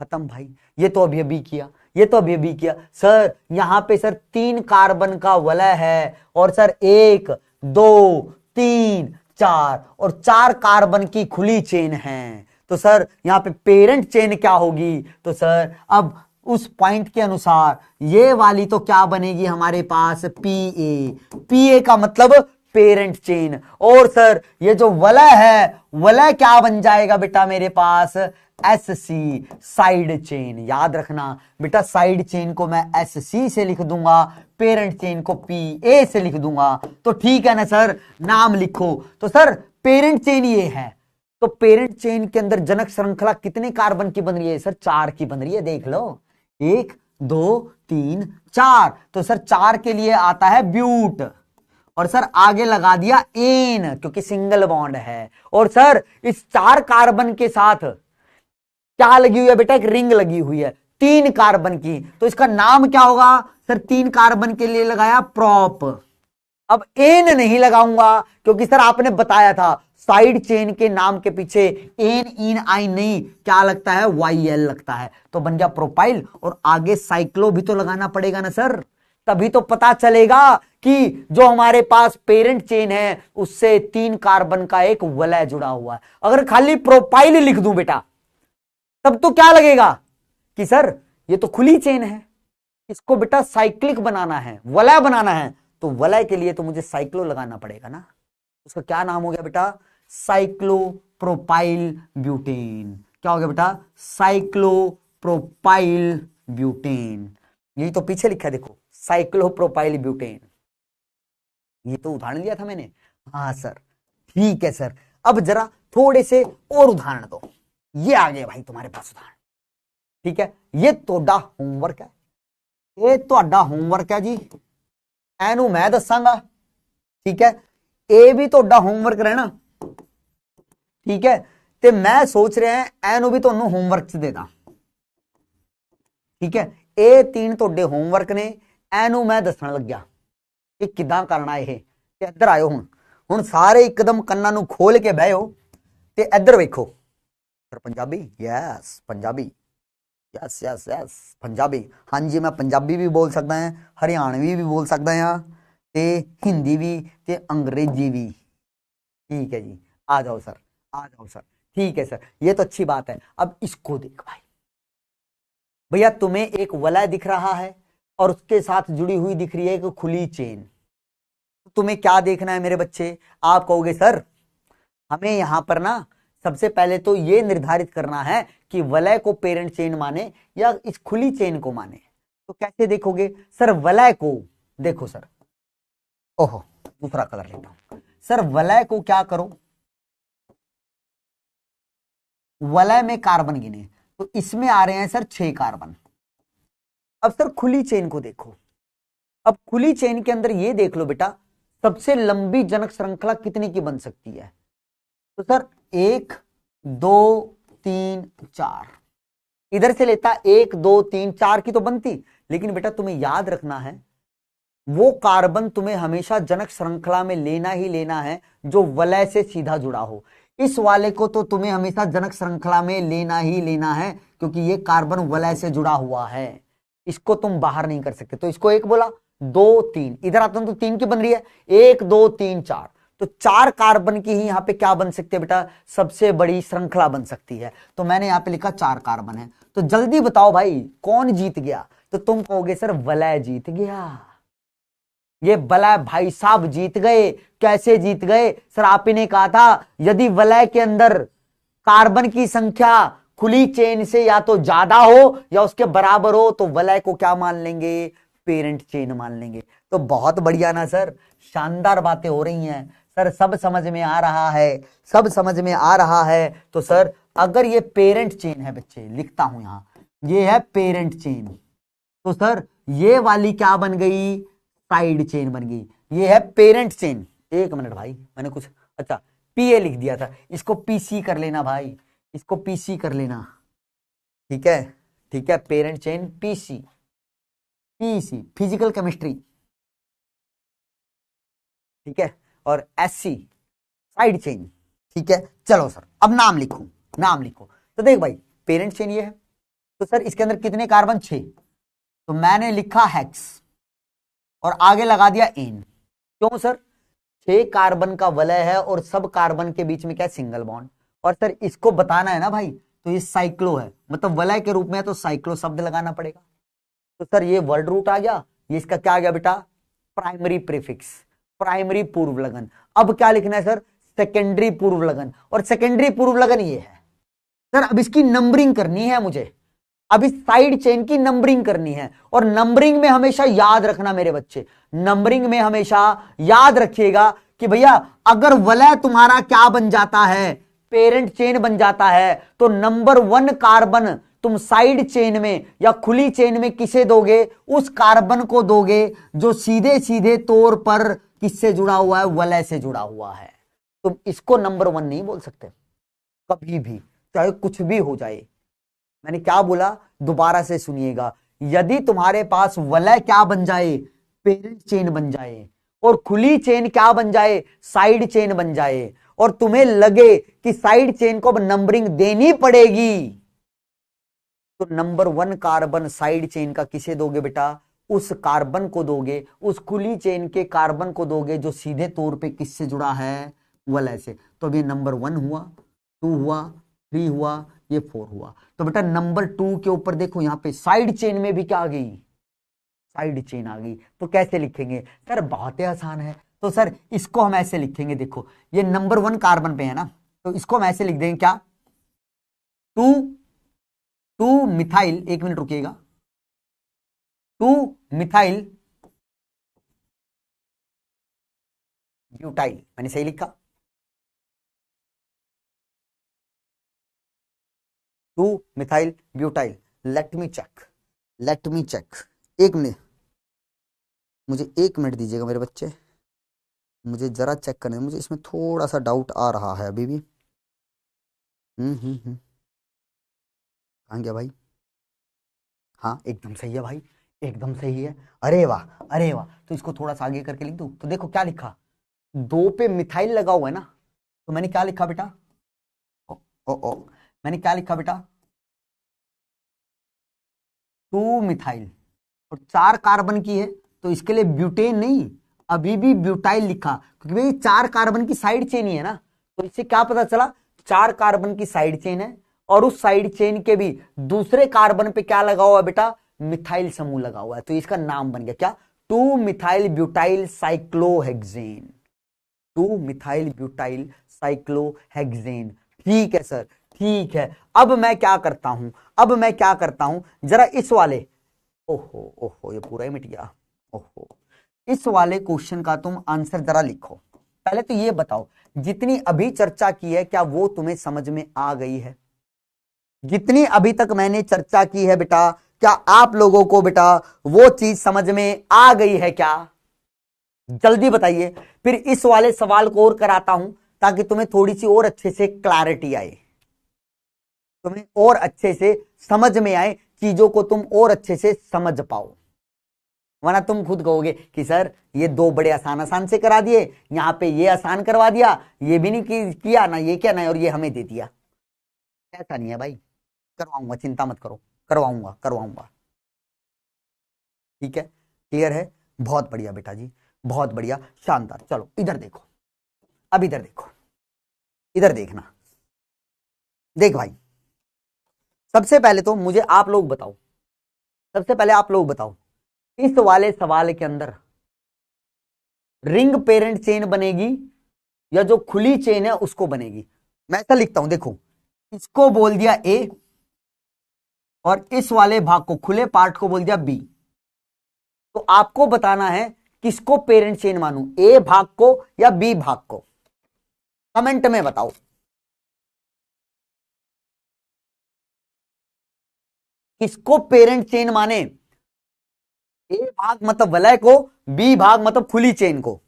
खत्म भाई, ये तो अभी अभी किया, ये तो अभी अभी किया। सर यहां पे सर 3 कार्बन का वलय है, और सर 1 2 3 4 और 4 कार्बन की खुली चेन है। तो सर यहां पे पेरेंट चेन क्या होगी, तो सर अब उस पॉइंट के अनुसार ये वाली तो क्या बनेगी हमारे पास, पीए। पीए का मतलब पेरेंट चेन। और सर ये जो वलय है, वलय क्या बन जाएगा बेटा मेरे पास, एससी, साइड चेन। याद रखना बेटा, साइड चेन को मैं एससी से लिख दूंगा, पेरेंट चेन को पीए से लिख दूंगा। तो ठीक है ना सर, नाम लिखो। तो सर पेरेंट चेन ये है, तो पेरेंट चेन के अंदर जनक श्रृंखला कितने कार्बन की बन रही है सर, 4 की बन रही है। देख लो, 1 2 3 4। तो सर 4 के लिए आता है ब्यूट, और सर आगे लगा दिया एन, क्योंकि सिंगल बॉन्ड है। और सर इस 4 कार्बन के साथ क्या लगी हुई है बेटा, एक रिंग लगी हुई है 3 कार्बन की। तो इसका नाम क्या होगा सर, 3 कार्बन के लिए लगाया प्रोप। अब एन नहीं लगाऊंगा, क्योंकि सर आपने बताया था साइड चेन के नाम के पीछे एन इन आई नहीं, क्या लगता है, वाई एल लगता है। तो बन गया प्रोपाइल, और आगे साइक्लो भी तो लगाना पड़ेगा ना सर, तभी तो पता चलेगा कि जो हमारे पास पेरेंट चेन है उससे 3 कार्बन का एक वलय जुड़ा हुआ है। अगर खाली प्रोपाइल लिख दूं बेटा, तब तो क्या लगेगा कि सर ये तो खुली चेन है, इसको बेटा साइक्लिक बनाना है, वलय बनाना है, तो वलय के लिए तो मुझे साइक्लो लगाना पड़ेगा ना। उसका क्या नाम हो गया बेटा, साइक्लोप्रोपाइल ब्यूटेन। क्या हो गया बेटा, साइक्लोप्रोपाइल ब्यूटेन। यही तो पीछे लिखा है देखो, साइक्लोप्रोपाइल ब्यूटेन। ये तो उदाहरण लिया था मैंने। हाँ सर, ठीक है सर। अब जरा थोड़े से और उदाहरण दो। ये आ गए भाई तुम्हारे पास उदाहरण, ठीक है। ये तोड़ा होमवर्क है, ये तोड़ा होमवर्क है जी। एनू मैं दसांगा, ठीक है। ए भी तोड़ा होमवर्क रहना, ठीक है। ते मैं सोच रहा है एनू भी तुहानू होमवर्क च देदा, ठीक है। ए 3 तोड़े होमवर्क ने, एनू मैं दसन लग्या कि किदां करना ये। ते इधर आयो, हुण सारे एकदम कन्नां नू खोल के बहिओ ते इधर वेखो। Punjabi, yes Punjabi, yes yes yes Punjabi. हाँ जी, मैं पंजाबी भी बोल सकता है, हरियाणवी भी बोल सकता है, ते हिंदी भी, ते अंग्रेजी भी। ठीक है जी, आ जाओ सर, आ जाओ सर। ठीक है सर, ये तो अच्छी बात है। अब इसको देख भाई, भैया तुम्हें एक वलय दिख रहा है और उसके साथ जुड़ी हुई दिख रही है एक खुली चेन। तुम्हें क्या देखना है मेरे बच्चे, आप कहोगे सर हमें यहां पर ना सबसे पहले तो ये निर्धारित करना है कि वलय को पेरेंट चेन माने या इस खुली चेन को माने। तो कैसे देखोगे सर, वलय को देखो सर, ओहो दूसरा कलर लेता हूं सर। वलय को क्या करो, वलय में कार्बन गिने तो इसमें आ रहे हैं सर 6 कार्बन। अब सर खुली चेन को देखो, अब खुली चेन के अंदर ये देख लो बेटा, सबसे लंबी जनक श्रृंखला कितने की बन सकती है। तो सर 1 2 3 4, इधर से लेता 1 2 3 4 की तो बनती, लेकिन बेटा तुम्हें याद रखना है वो कार्बन तुम्हें हमेशा जनक श्रृंखला में लेना ही लेना है जो वलय से सीधा जुड़ा हो। इस वाले को तो तुम्हें हमेशा जनक श्रृंखला में लेना ही लेना है, क्योंकि ये कार्बन वलय से जुड़ा हुआ है। इसको तुम बाहर नहीं कर सकते। तो इसको एक बोला, 2 3, इधर आता हूं तो 3 की बन रही है, 1 2 3 4, तो 4 कार्बन की ही यहां पे क्या बन सकती है बेटा, सबसे बड़ी श्रृंखला बन सकती है। तो मैंने यहां पे लिखा 4 कार्बन है। तो जल्दी बताओ भाई कौन जीत गया, तो तुम कहोगे सर वलय जीत गया। ये वलय भाई साहब जीत गए। कैसे जीत गए सर, आप ही ने कहा था यदि वलय के अंदर कार्बन की संख्या खुली चेन से या तो ज्यादा हो या उसके बराबर हो तो वलय को क्या मान लेंगे, पेरेंट चेन मान लेंगे। तो बहुत बढ़िया ना सर, शानदार बातें हो रही हैं सर, सब समझ में आ रहा है, सब समझ में आ रहा है। तो सर अगर ये पेरेंट चेन है बच्चे, लिखता हूं यहां, ये है पेरेंट चेन, तो सर ये वाली क्या बन गई, साइड चेन बन गई। ये है पेरेंट चेन। एक मिनट भाई, मैंने कुछ अच्छा पीए लिख दिया था, इसको पीसी कर लेना भाई, इसको पीसी कर लेना, ठीक है, ठीक है, parent chain PC, PC physical chemistry, ठीक है, और एससी साइड चेन, ठीक है। चलो सर अब नाम लिखो, नाम लिखो। तो देख भाई पेरेंट चेन ये है, तो सर इसके अंदर कितने कार्बन, 6, तो मैंने लिखा हेक्स और आगे लगा दिया एन। क्यों सर, 6 कार्बन का वलय है और सब कार्बन के बीच में क्या, सिंगल बॉन्ड। और सर इसको बताना है ना भाई, तो ये साइक्लो है, मतलब वलय के रूप में है तो साइक्लो शब्द लगाना पड़ेगा। तो सर ये वर्ड रूट आ गया, ये इसका क्या आ गया बेटा, प्राइमरी प्रीफिक्स, प्राइमरी पूर्व लगन। अब क्या लिखना है सर, सेकेंडरी पूर्व लगन, और सेकेंडरी पूर्व लगन ये है सर। अब इसकी नंबरिंग करनी है मुझे, अब इस साइड चेन की नंबरिंग करनी है, और नंबरिंग में हमेशा याद रखना मेरे बच्चे, नंबरिंग में हमेशा याद रखिएगा कि भैया अगर वलय तुम्हारा क्या बन जाता है, पेरेंट चेन बन जाता है, तो नंबर 1 कार्बन तुम साइड चेन में या खुली चेन में किसे दोगे, उस कार्बन को दोगे जो सीधे सीधे तौर पर किससे जुड़ा हुआ है, वलय से जुड़ा हुआ है। तुम इसको नंबर 1 नहीं बोल सकते कभी भी, चाहे कुछ भी हो जाए। मैंने क्या बोला, दोबारा से सुनिएगा, यदि तुम्हारे पास वलय क्या बन जाए, पेरेंट चेन बन जाए, और खुली चेन क्या बन जाए, साइड चेन बन जाए, और तुम्हें लगे कि साइड चेन को अब नंबरिंग देनी पड़ेगी, तो नंबर 1 कार्बन साइड चेन का किसे दोगे बेटा, उस कार्बन को दोगे, उस खुली चेन के कार्बन को दोगे जो सीधे तौर पे किससे जुड़ा है, वलय से। तो अब ये नंबर 1 हुआ, 2 हुआ, 3 हुआ, ये 4 हुआ। तो बेटा नंबर 2 के ऊपर देखो यहां पे साइड चेन में भी क्या आ गई, साइड चेन आ गई। तो कैसे लिखेंगे सर, बहुत ही आसान है। तो सर इसको हम ऐसे लिखेंगे, देखो ये नंबर 1 कार्बन पे है ना, तो इसको हम ऐसे लिख देंगे क्या, 2 मिथाइल, एक मिनट रुकिएगा, 2 मिथाइल ब्यूटाइल, मैंने सही लिखा, 2 methyl butyl. Let me check, let me check, एक मिनट, मुझे 1 मिनट दीजिएगा मेरे बच्चे, मुझे जरा चेक करने, मुझे इसमें थोड़ा सा डाउट आ रहा है अभी भी। कहाँ गया भाई, हाँ एकदम सही है भाई, एकदम सही है, अरे वाह अरे वाह। तो इसको थोड़ा सा आगे करके लिख दूं, तो देखो क्या लिखा, 2 पे मिथाइल लगा हुआ है ना, तो मैंने क्या लिखा बेटा, ओ, ओ, ओ, मैंने क्या लिखा बेटा, 2 मिथाइल, और 4 कार्बन की है, तो इसके लिए ब्यूटेन नहीं, अभी भी ब्यूटाइल लिखा, क्योंकि भाई 4 कार्बन की साइड चेन ही है ना। तो इससे क्या पता चला, 4 कार्बन की साइड चेन है, और उस साइड चेन के भी दूसरे कार्बन पे क्या लगा हुआ है बेटा, मिथाइल समूह लगा हुआ है। तो इसका नाम बन गया क्या, 2 methyl butyl cyclohexane, 2 methyl butyl cyclohexane. ठीक है सर, ठीक है। अब मैं क्या करता हूं, अब मैं क्या करता हूं, जरा इस वाले, ओहो ओहो ये पूरा ही मिट गया, ओहो, इस वाले क्वेश्चन का तुम आंसर जरा लिखो। पहले तो ये बताओ, जितनी अभी चर्चा की है क्या वो तुम्हें समझ में आ गई है, जितनी अभी तक मैंने चर्चा की है बेटा, क्या आप लोगों को बेटा वो चीज समझ में आ गई है क्या, जल्दी बताइए। फिर इस वाले सवाल को और कराता हूं ताकि तुम्हें थोड़ी सी और अच्छे से क्लैरिटी आए, तुम्हें और अच्छे से समझ में आए, चीजों को तुम और अच्छे से समझ पाओ। वरना तुम खुद कहोगे कि सर ये 2 बड़े आसान आसान से करा दिए, यहां पे ये आसान करवा दिया, ये भी नहीं किया ना, ये क्या ना, और ये हमें दे दिया। ऐसा नहीं है भाई, करवाऊंगा, चिंता मत करो, करवाऊंगा करवाऊंगा। ठीक है, क्लियर है, बहुत बढ़िया बेटा जी, बहुत बढ़िया, शानदार। चलो इधर देखो, अब इधर देखो, इधर देखना, देख भाई, सबसे पहले तो मुझे आप लोग बताओ, सबसे पहले आप लोग बताओ, इस वाले सवाल के अंदर रिंग पेरेंट चेन बनेगी या जो खुली चेन है उसको बनेगी? मैं ऐसा लिखता हूं, देखो, इसको बोल दिया ए और इस वाले भाग को, खुले पार्ट को बोल दिया बी। तो आपको बताना है किसको पेरेंट चेन मानूं, ए भाग को या बी भाग को? कमेंट में बताओ। किसको पेरेंट चेन माने? ए भाग मतलब वलय को, बी भाग मतलब खुली चेन को।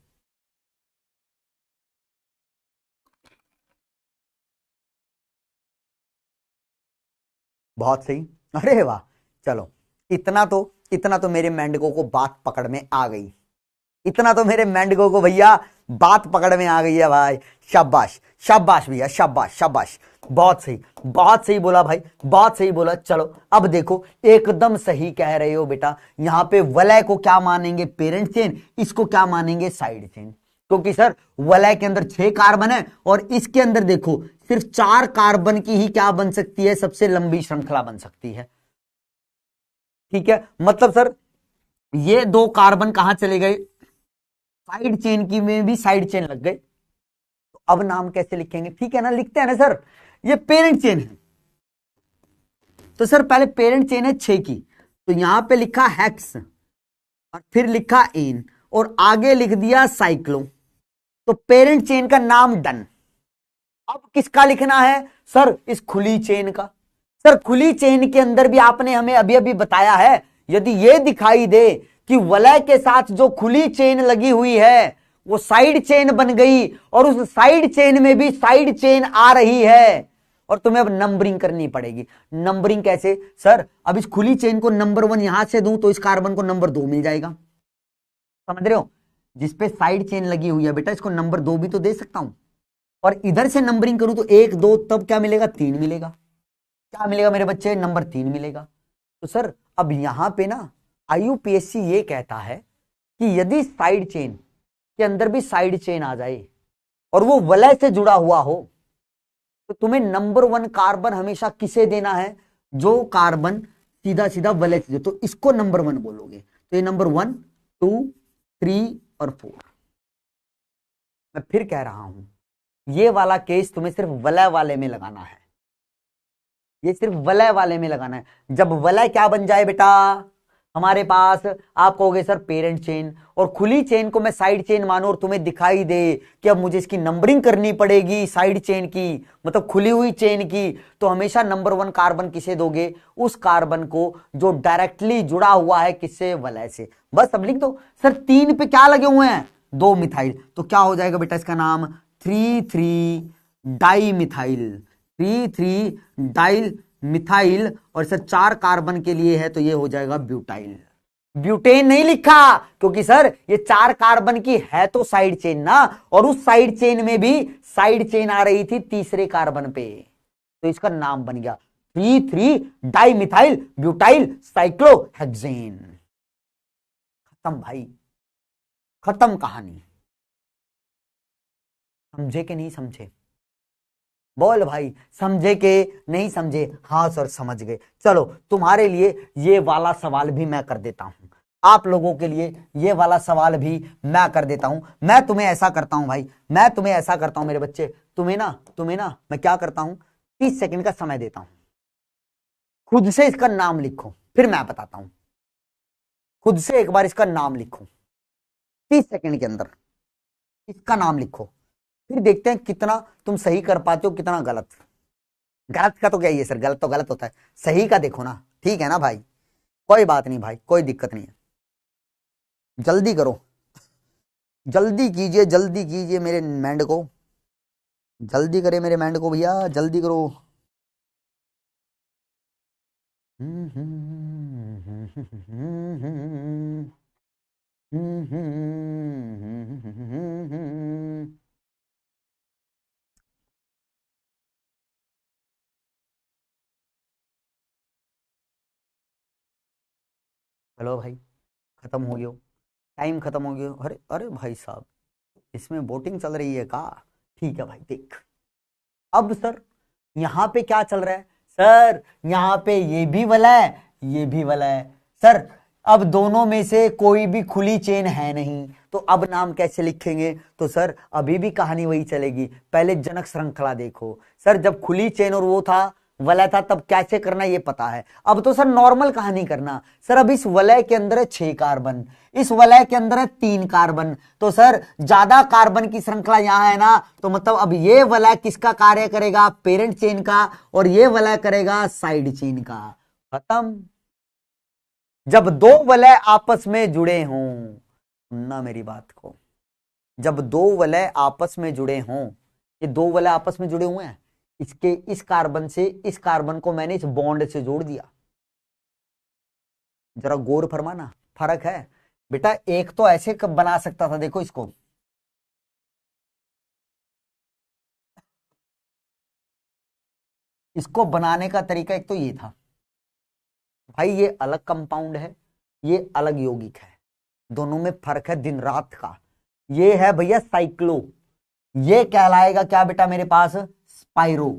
बहुत सही, अरे वाह, चलो, इतना तो मेरे मेंढकों को बात पकड़ में आ गई, इतना तो मेरे मेंढकों को भैया बात पकड़ में आ गई है भाई। शाबाश शाबाश भैया, शाबाश शाबाश, बहुत सही, बहुत सही बोला भाई, बहुत सही बोला। चलो अब देखो, एकदम सही कह रहे हो बेटा, यहां पे वलय को क्या मानेंगे, पेरेंट चेन, इसको क्या मानेंगे, साइड चेन। क्योंकि सर वलय के अंदर 6 कार्बन है और इसके अंदर देखो सिर्फ 4 कार्बन की ही क्या बन सकती है, सबसे लंबी श्रृंखला बन सकती है। ठीक है, मतलब सर ये 2 कार्बन कहां चले गए, साइड चेन की में भी साइड चेन लग गए। तो अब नाम कैसे लिखेंगे, ठीक है ना, लिखते हैं ना सर, ये पेरेंट चेन है। तो सर पहले पेरेंट चेन है 6 की, तो यहां पे लिखा हेक्स और फिर लिखा एन और आगे लिख दिया साइक्लो। तो पेरेंट चेन का नाम डन। अब किसका लिखना है सर, इस खुली चेन का। सर खुली चेन के अंदर भी आपने हमें अभी अभी बताया है, यदि यह दिखाई दे कि वलय के साथ जो खुली चेन लगी हुई है वो साइड चेन बन गई और उस साइड चेन में भी साइड चेन आ रही है, और तुम्हें अब नंबरिंग करनी पड़ेगी। नंबरिंग कैसे सर, अब इस खुली चेन को नंबर 1 यहां से दूं तो इस कार्बन को नंबर 2 मिल जाएगा, समझ रहे हो? जिसपे साइड चेन लगी हुई है बेटा, इसको नंबर 2 भी तो दे सकता हूं। और इधर से नंबरिंग करूं तो 1 2, तब क्या मिलेगा, 3 मिलेगा। क्या मिलेगा मेरे बच्चे, नंबर 3 मिलेगा। तो सर अब यहां पे ना आईयूपीएससी ये कहता है कि यदि साइड चेन के अंदर भी साइड चेन आ जाए और वो वलय से जुड़ा हुआ हो, तो तुम्हें नंबर 1 कार्बन हमेशा किसे देना है, जो कार्बन सीधा सीधा वलय से, तो इसको नंबर 1 बोलोगे। तो ये नंबर 1 2 3 और 4। मैं फिर कह रहा हूं, ये वाला केस तुम्हें सिर्फ वलय वाले में लगाना है, ये सिर्फ वलय वाले में लगाना है। जब वलय क्या बन जाए बेटा हमारे पास, आप कहोगे सर पेरेंट चेन, और खुली चेन को मैं साइड चेन मानूं और तुम्हें दिखाई दे कि अब मुझे इसकी नंबरिंग करनी पड़ेगी साइड चेन की, मतलब खुली हुई चेन की, तो हमेशा नंबर 1 कार्बन किसे दोगे, उस कार्बन को जो डायरेक्टली जुड़ा हुआ है किससे, वलय से। बस अब लिख दो। सर 3 पे क्या लगे हुए हैं, 2 मिथाइल, तो क्या हो जाएगा बेटा इसका नाम, 3,3 डाई मिथाइल, 3,3 डाइल मिथाइल, और सर 4 कार्बन के लिए है तो ये हो जाएगा ब्यूटाइल। ब्यूटेन नहीं लिखा क्योंकि सर ये 4 कार्बन की है तो साइड चेन ना, और उस साइड चेन में भी साइड चेन आ रही थी तीसरे कार्बन पे, तो इसका नाम बन गया 3,3 डाई मिथाइल ब्यूटाइल साइक्लोहेक्सेन। खत्म भाई, खत्म कहानी। समझे कि नहीं समझे, बोल भाई, समझे के नहीं समझे, हाँ सर समझ गए। चलो तुम्हारे लिए ये वाला सवाल भी मैं कर देता हूं, आप लोगों के लिए ये वाला सवाल भी मैं कर देता हूं। मैं तुम्हें ऐसा करता हूं भाई, मैं तुम्हें ऐसा करता हूं मेरे बच्चे, तुम्हें ना मैं क्या करता हूं, 30 सेकंड का समय देता हूं, खुद से इसका नाम लिखो फिर मैं बताता हूं। खुद से एक बार इसका नाम लिखो 30 सेकंड के अंदर, इसका नाम लिखो, फिर देखते हैं कितना तुम सही कर पाते हो कितना गलत। गलत का तो क्या ही है सर, गलत तो गलत होता है, सही का देखो ना, ठीक है ना भाई, कोई बात नहीं भाई, कोई दिक्कत नहीं है। जल्दी करो, जल्दी कीजिए मेरे मैंड को, जल्दी करे मेरे मैंड को भैया, जल्दी करो। चलो भाई, खत्म हो गया, टाइम खत्म हो गया। अरे अरे भाई साहब, इसमें वोटिंग चल रही है का? ठीक है भाई, देख अब सर यहाँ पे क्या चल रहा है सर, यहाँ पे ये भी वाला है, ये भी वाला है सर। अब दोनों में से कोई भी खुली चेन है नहीं, तो अब नाम कैसे लिखेंगे? तो सर अभी भी कहानी वही चलेगी, पहले जनक श्रृंखला देखो सर। जब खुली चेन और वो था वलय था, तब कैसे करना ये पता है। अब तो सर नॉर्मल कहानी करना सर। अब इस वलय के अंदर है 6 कार्बन, इस वलय के अंदर है 3 कार्बन, तो सर ज्यादा कार्बन की श्रृंखला यहां है ना, तो मतलब अब ये वलय किसका कार्य करेगा? पेरेंट चेन का, और ये वलय करेगा साइड चेन का। खत्म। जब दो वलय आपस में जुड़े हों, सुनना मेरी बात को, जब दो वलय आपस में जुड़े हों, ये दो वलय आपस में जुड़े हुए हैं, इसके इस कार्बन से इस कार्बन को मैंने इस बॉन्ड से जोड़ दिया। जरा गौर फरमाना, फर्क है बेटा। एक तो ऐसे कब बना सकता था, देखो इसको, इसको बनाने का तरीका एक तो ये था भाई, ये अलग कंपाउंड है, ये अलग यौगिक है, दोनों में फर्क है दिन रात का। ये है भैया साइक्लो, ये कहलाएगा क्या बेटा मेरे पास? स्पाइरो।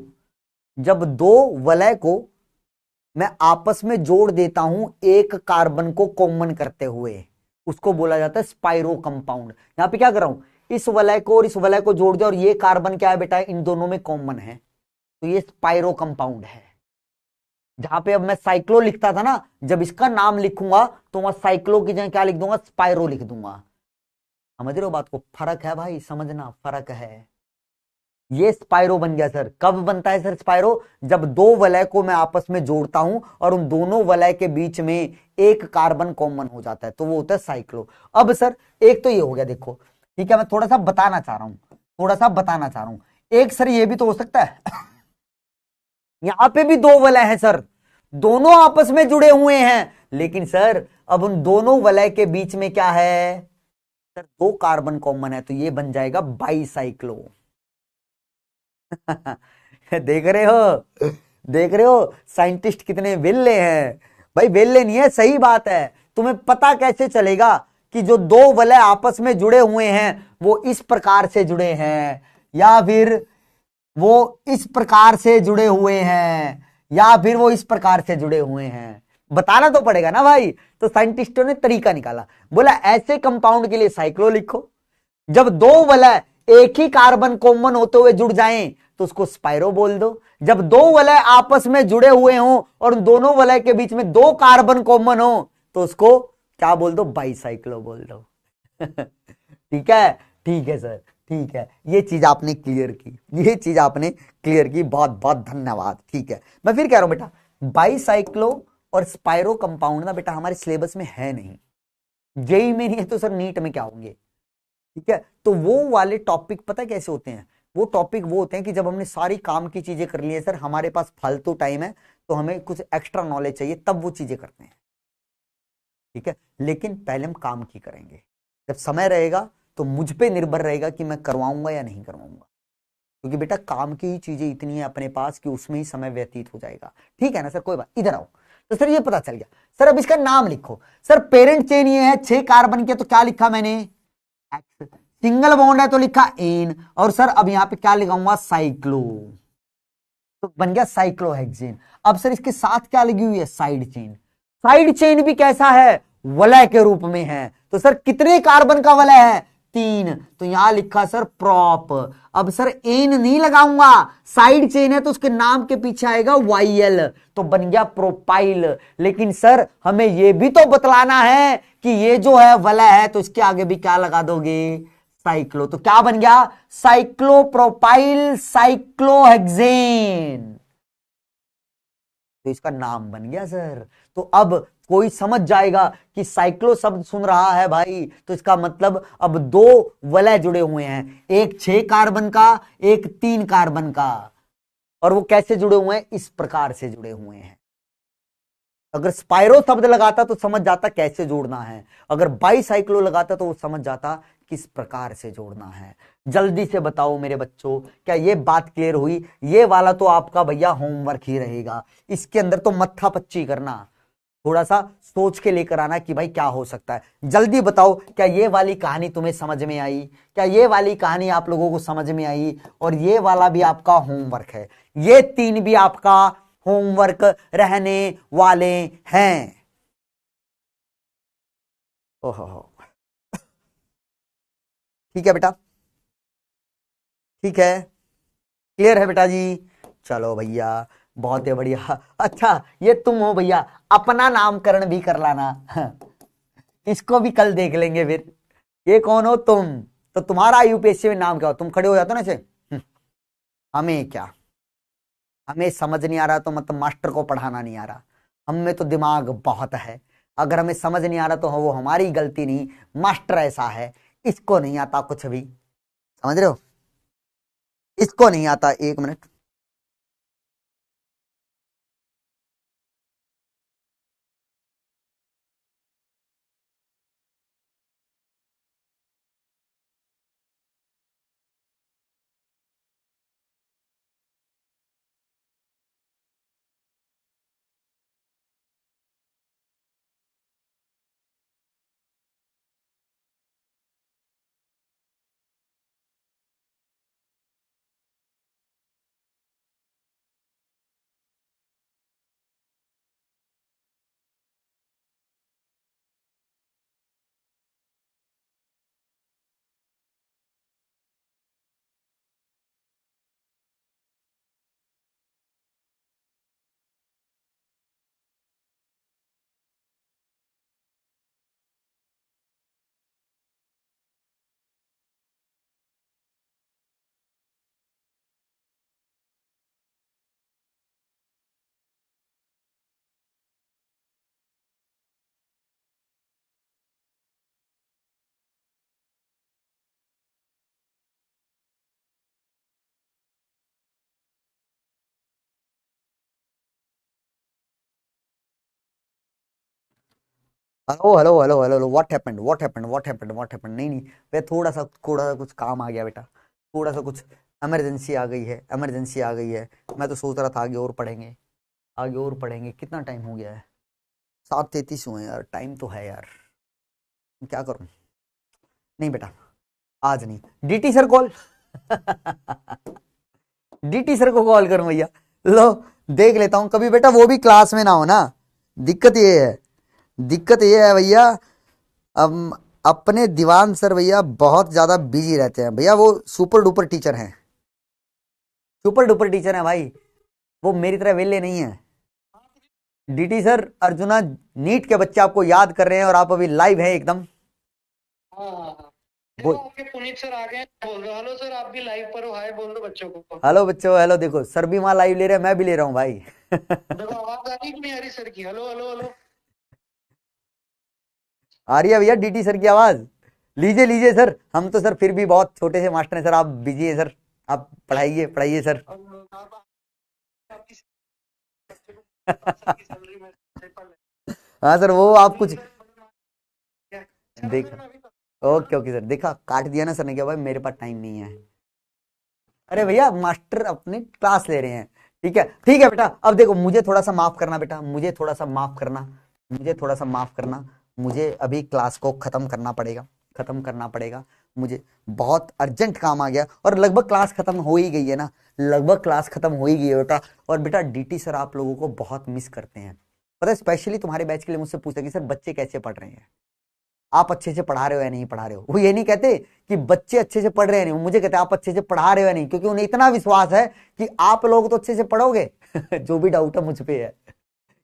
जब दो वलय को मैं आपस में जोड़ देता हूं एक कार्बन को कॉमन करते हुए, उसको बोला जाता है स्पाइरो कंपाउंड। यहां पे क्या कर रहा हूं, इस वलय को और इस वलय को जोड़ दिया, और ये कार्बन क्या है बेटा? इन दोनों में कॉमन है, तो ये स्पाइरो कंपाउंड है। जहां पे अब मैं साइक्लो लिखता था ना, जब इसका नाम लिखूंगा तो वहां साइक्लो की जगह क्या लिख दूंगा? स्पाइरो लिख दूंगा। समझ रहे हो बात को? फर्क है भाई, समझना फर्क है। ये स्पाइरो बन गया सर। कब बनता है सर स्पाइरो? जब दो वलय को मैं आपस में जोड़ता हूं और उन दोनों वलय के बीच में एक कार्बन कॉमन हो जाता है, तो वो होता है साइक्लो। अब सर एक तो ये हो गया, देखो ठीक है, मैं थोड़ा सा बताना चाह रहा हूं, थोड़ा सा बताना चाह रहा हूं। एक सर ये भी तो हो सकता है यहां पे भी दो वलय है सर, दोनों आपस में जुड़े हुए हैं, लेकिन सर अब उन दोनों वलय के बीच में क्या है सर? दो कार्बन कॉमन है, तो ये बन जाएगा बाईसाइक्लो। देख रहे हो, देख रहे हो साइंटिस्ट कितने वेल्ले हैं भाई? वेल्ले नहीं है, सही बात है। तुम्हें पता कैसे चलेगा कि जो दो वलय आपस में जुड़े हुए हैं वो इस प्रकार से जुड़े हैं, या फिर वो इस प्रकार से जुड़े हुए हैं, या फिर वो इस प्रकार से जुड़े हुए हैं? बताना तो पड़ेगा ना भाई। तो साइंटिस्टों ने तरीका निकाला, बोला ऐसे कंपाउंड के लिए साइक्लो लिखो, जब दो वलय एक ही कार्बन कॉमन होते हुए जुड़ जाएं तो उसको स्पाइरो बोल दो। जब दो वलय आपस में जुड़े हुए हों और उन दोनों वलय के बीच में दो कार्बन कॉमन हो तो उसको क्या बोल दो? बाईसाइक्लो बोल दो। ठीक है, ठीक है सर, ठीक है। ये चीज आपने क्लियर की, ये चीज आपने क्लियर की, बहुत बहुत धन्यवाद। ठीक है, मैं फिर कह रहा हूं बेटा, बाईसाइक्लो और स्पाइरो कंपाउंड ना बेटा हमारे सिलेबस में है नहीं, जेई में नहीं है, तो सर नीट में क्या होंगे? ठीक है, तो वो वाले टॉपिक पता है कैसे होते हैं? वो टॉपिक वो होते हैं कि जब हमने सारी काम की चीजें कर ली है सर, हमारे पास फालतू टाइम है, तो हमें कुछ एक्स्ट्रा नॉलेज चाहिए, तब वो चीजें करते हैं। ठीक है, लेकिन पहले हम काम की करेंगे। जब समय रहेगा तो मुझ पे निर्भर रहेगा कि मैं करवाऊंगा या नहीं करवाऊंगा, क्योंकि बेटा काम की ही चीजें इतनी है अपने पास कि उसमें ही समय व्यतीत हो जाएगा। ठीक है ना सर? कोई बात, इधर आओ। तो सर ये पता चल गया सर, अब इसका नाम लिखो सर। पेरेंट चेन ये है 6 कार्बन के, तो क्या लिखा मैंने? एक्स। सिंगल बॉन्ड है तो लिखा एन, और सर अब यहां पे क्या लिखाऊंगा? साइक्लो, तो बन गया साइक्लोहेक्सेन। अब सर इसके साथ क्या लगी हुई है? Side chain. साइड चेन भी कैसा है? वलय के रूप में है। तो सर कितने कार्बन का वलय है? 3, तो यहां लिखा सर प्रॉप। अब सर एन नहीं लगाऊंगा, साइड चेन है तो उसके नाम के पीछे आएगा वाईएल, तो बन गया प्रोपाइल। लेकिन सर हमें यह भी तो बतलाना है कि ये जो है वलय है, तो इसके आगे भी क्या लगा दोगे? साइक्लो। तो क्या बन गया? साइक्लोप्रोपाइल साइक्लोहेक्सेन, तो इसका नाम बन गया सर। तो अब कोई समझ जाएगा कि साइक्लो शब्द सुन रहा है भाई, तो इसका मतलब अब दो वलय जुड़े हुए हैं, एक 6 कार्बन का, एक 3 कार्बन का, और वो कैसे जुड़े हुए हैं? इस प्रकार से जुड़े हुए हैं। अगर स्पाइरो शब्द लगाता तो समझ जाता कैसे जोड़ना है, अगर बाईसाइक्लो लगाता तो वो समझ जाता किस प्रकार से जोड़ना है। जल्दी से बताओ मेरे बच्चों, क्या ये बात क्लियर हुई? ये वाला तो आपका भैया होमवर्क ही रहेगा, इसके अंदर तो मत्था पच्ची करना, थोड़ा सा सोच के लेकर आना कि भाई क्या हो सकता है। जल्दी बताओ, क्या ये वाली कहानी तुम्हें समझ में आई? क्या ये वाली कहानी आप लोगों को समझ में आई? और ये वाला भी आपका होमवर्क है, ये 3 भी आपका होमवर्क रहने वाले हैं। ओहो, ठीक है बेटा, ठीक है, क्लियर है बेटा जी? चलो भैया, बहुत ही बढ़िया। अच्छा, ये तुम हो भैया, अपना नामकरण भी कर लाना। इसको भी कल देख लेंगे फिर। ये कौन हो तुम? तो तुम्हारा यूपीएससी में नाम क्या हो? तुम खड़े हो जाते हो ना ऐसे। हमें क्या, हमें समझ नहीं आ रहा तो मतलब मास्टर को पढ़ाना नहीं आ रहा। हम में तो दिमाग बहुत है, अगर हमें समझ नहीं आ रहा तो वो हमारी गलती नहीं, मास्टर ऐसा है, इसको नहीं आता कुछ भी। समझ रहे हो? इसको नहीं आता। एक minute, hello hello hello hello hello, what happened, what happened, what happened, what happened? नहीं नहीं, वे थोड़ा सा कुछ काम आ गया बेटा, थोड़ा सा कुछ इमरजेंसी आ गई है, इमरजेंसी आ गई है। मैं तो सोच रहा था आगे और पढ़ेंगे, आगे और पढ़ेंगे। कितना टाइम हो गया है? 7:33 हुए यार, टाइम तो है यार, क्या करूं? नहीं बेटा, आज नहीं। DT sir call. DT sir को कॉल करूं भैया? लो, देख लेता हूं कभी बेटा, वो भी क्लास में ना हो ना। दिक्कत ये है, दिक्कत ये है भैया, अपने दीवान सर भैया बहुत ज्यादा बिजी रहते हैं भैया, वो सुपर डुपर टीचर हैं, सुपर डुपर टीचर हैं भाई, वो मेरी तरह वेले नहीं है। डीटी सर, अर्जुना नीट के बच्चे आपको याद कर रहे हैं और आप अभी लाइव हैं एकदम। हाँ, बोल, आपके पुनीत सर आ गए, बोल रहे हेलो सर, आप भी लाइव पर हो, हाय बोल दो बच्चों को। हेलो बच्चों, हेलो। देखो सर भी वहां लाइव ले रहे हैं, मैं भी ले रहा हूँ भाई। देखो आवाज आ रही कि नहीं आ रही सर की? Hello hello hello. आ रही है भैया डीटी सर की आवाज? लीजिए लीजिए सर, हम तो सर फिर भी बहुत छोटे से मास्टर हैं सर, आप बिजी हैं सर, आप पढ़ाइए पढ़ाइए सर। हाँ सर, वो आप कुछ देख, ओके ओके सर, देखा काट दिया ना सर ने, क्या भाई मेरे पास टाइम नहीं है। अरे भैया मास्टर अपनी क्लास ले रहे हैं, ठीक है ठीक है बेटा। अब देखो, मुझे थोड़ा सा माफ करना बेटा, मुझे थोड़ा सा माफ करना, मुझे थोड़ा सा माफ करना। मुझे अभी क्लास को खत्म करना पड़ेगा, खत्म करना पड़ेगा। मुझे बहुत अर्जेंट काम आ गया और लगभग क्लास खत्म हो ही गई है ना, लगभग क्लास खत्म हो ही गई है बेटा। और बेटा डीटी सर आप लोगों को बहुत मिस करते हैं, पता है, स्पेशली तुम्हारे बैच के लिए मुझसे पूछा कि सर बच्चे कैसे पढ़ रहे हैं, आप अच्छे से पढ़ा रहे हो या नहीं पढ़ा रहे हो। वो ये नहीं कहते कि बच्चे अच्छे से पढ़ रहे हैं नहीं, मुझे कहते आप अच्छे से पढ़ा रहे हो या नहीं, क्योंकि उन्हें इतना विश्वास है कि आप लोग तो अच्छे से पढ़ोगे। जो भी डाउट है मुझ पे है,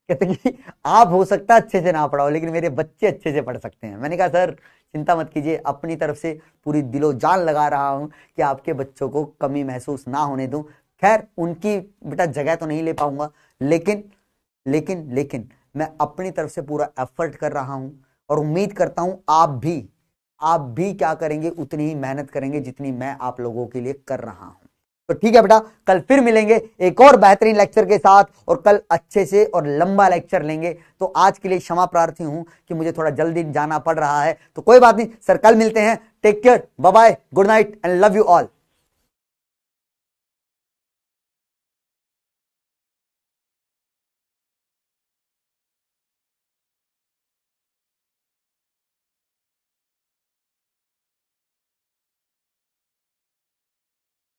कहते कि आप हो सकता है अच्छे से ना पढ़ाओ लेकिन मेरे बच्चे अच्छे से पढ़ सकते हैं। मैंने कहा सर चिंता मत कीजिए, अपनी तरफ से पूरी दिलो जान लगा रहा हूं कि आपके बच्चों को कमी महसूस ना होने दूं। खैर उनकी बेटा जगह तो नहीं ले पाऊंगा, लेकिन लेकिन लेकिन मैं अपनी तरफ से पूरा एफर्ट कर रहा हूं और उम्मीद करता हूं आप भी क्या करेंगे, उतनी ही मेहनत करेंगे जितनी मैं आप लोगों के लिए कर रहा हूं। तो ठीक है बेटा, कल फिर मिलेंगे एक और बेहतरीन लेक्चर के साथ, और कल अच्छे से और लंबा लेक्चर लेंगे। तो आज के लिए क्षमा प्रार्थी हूं कि मुझे थोड़ा जल्दी जाना पड़ रहा है, तो कोई बात नहीं सर, कल मिलते हैं। Take care, bye bye, good night and love you all.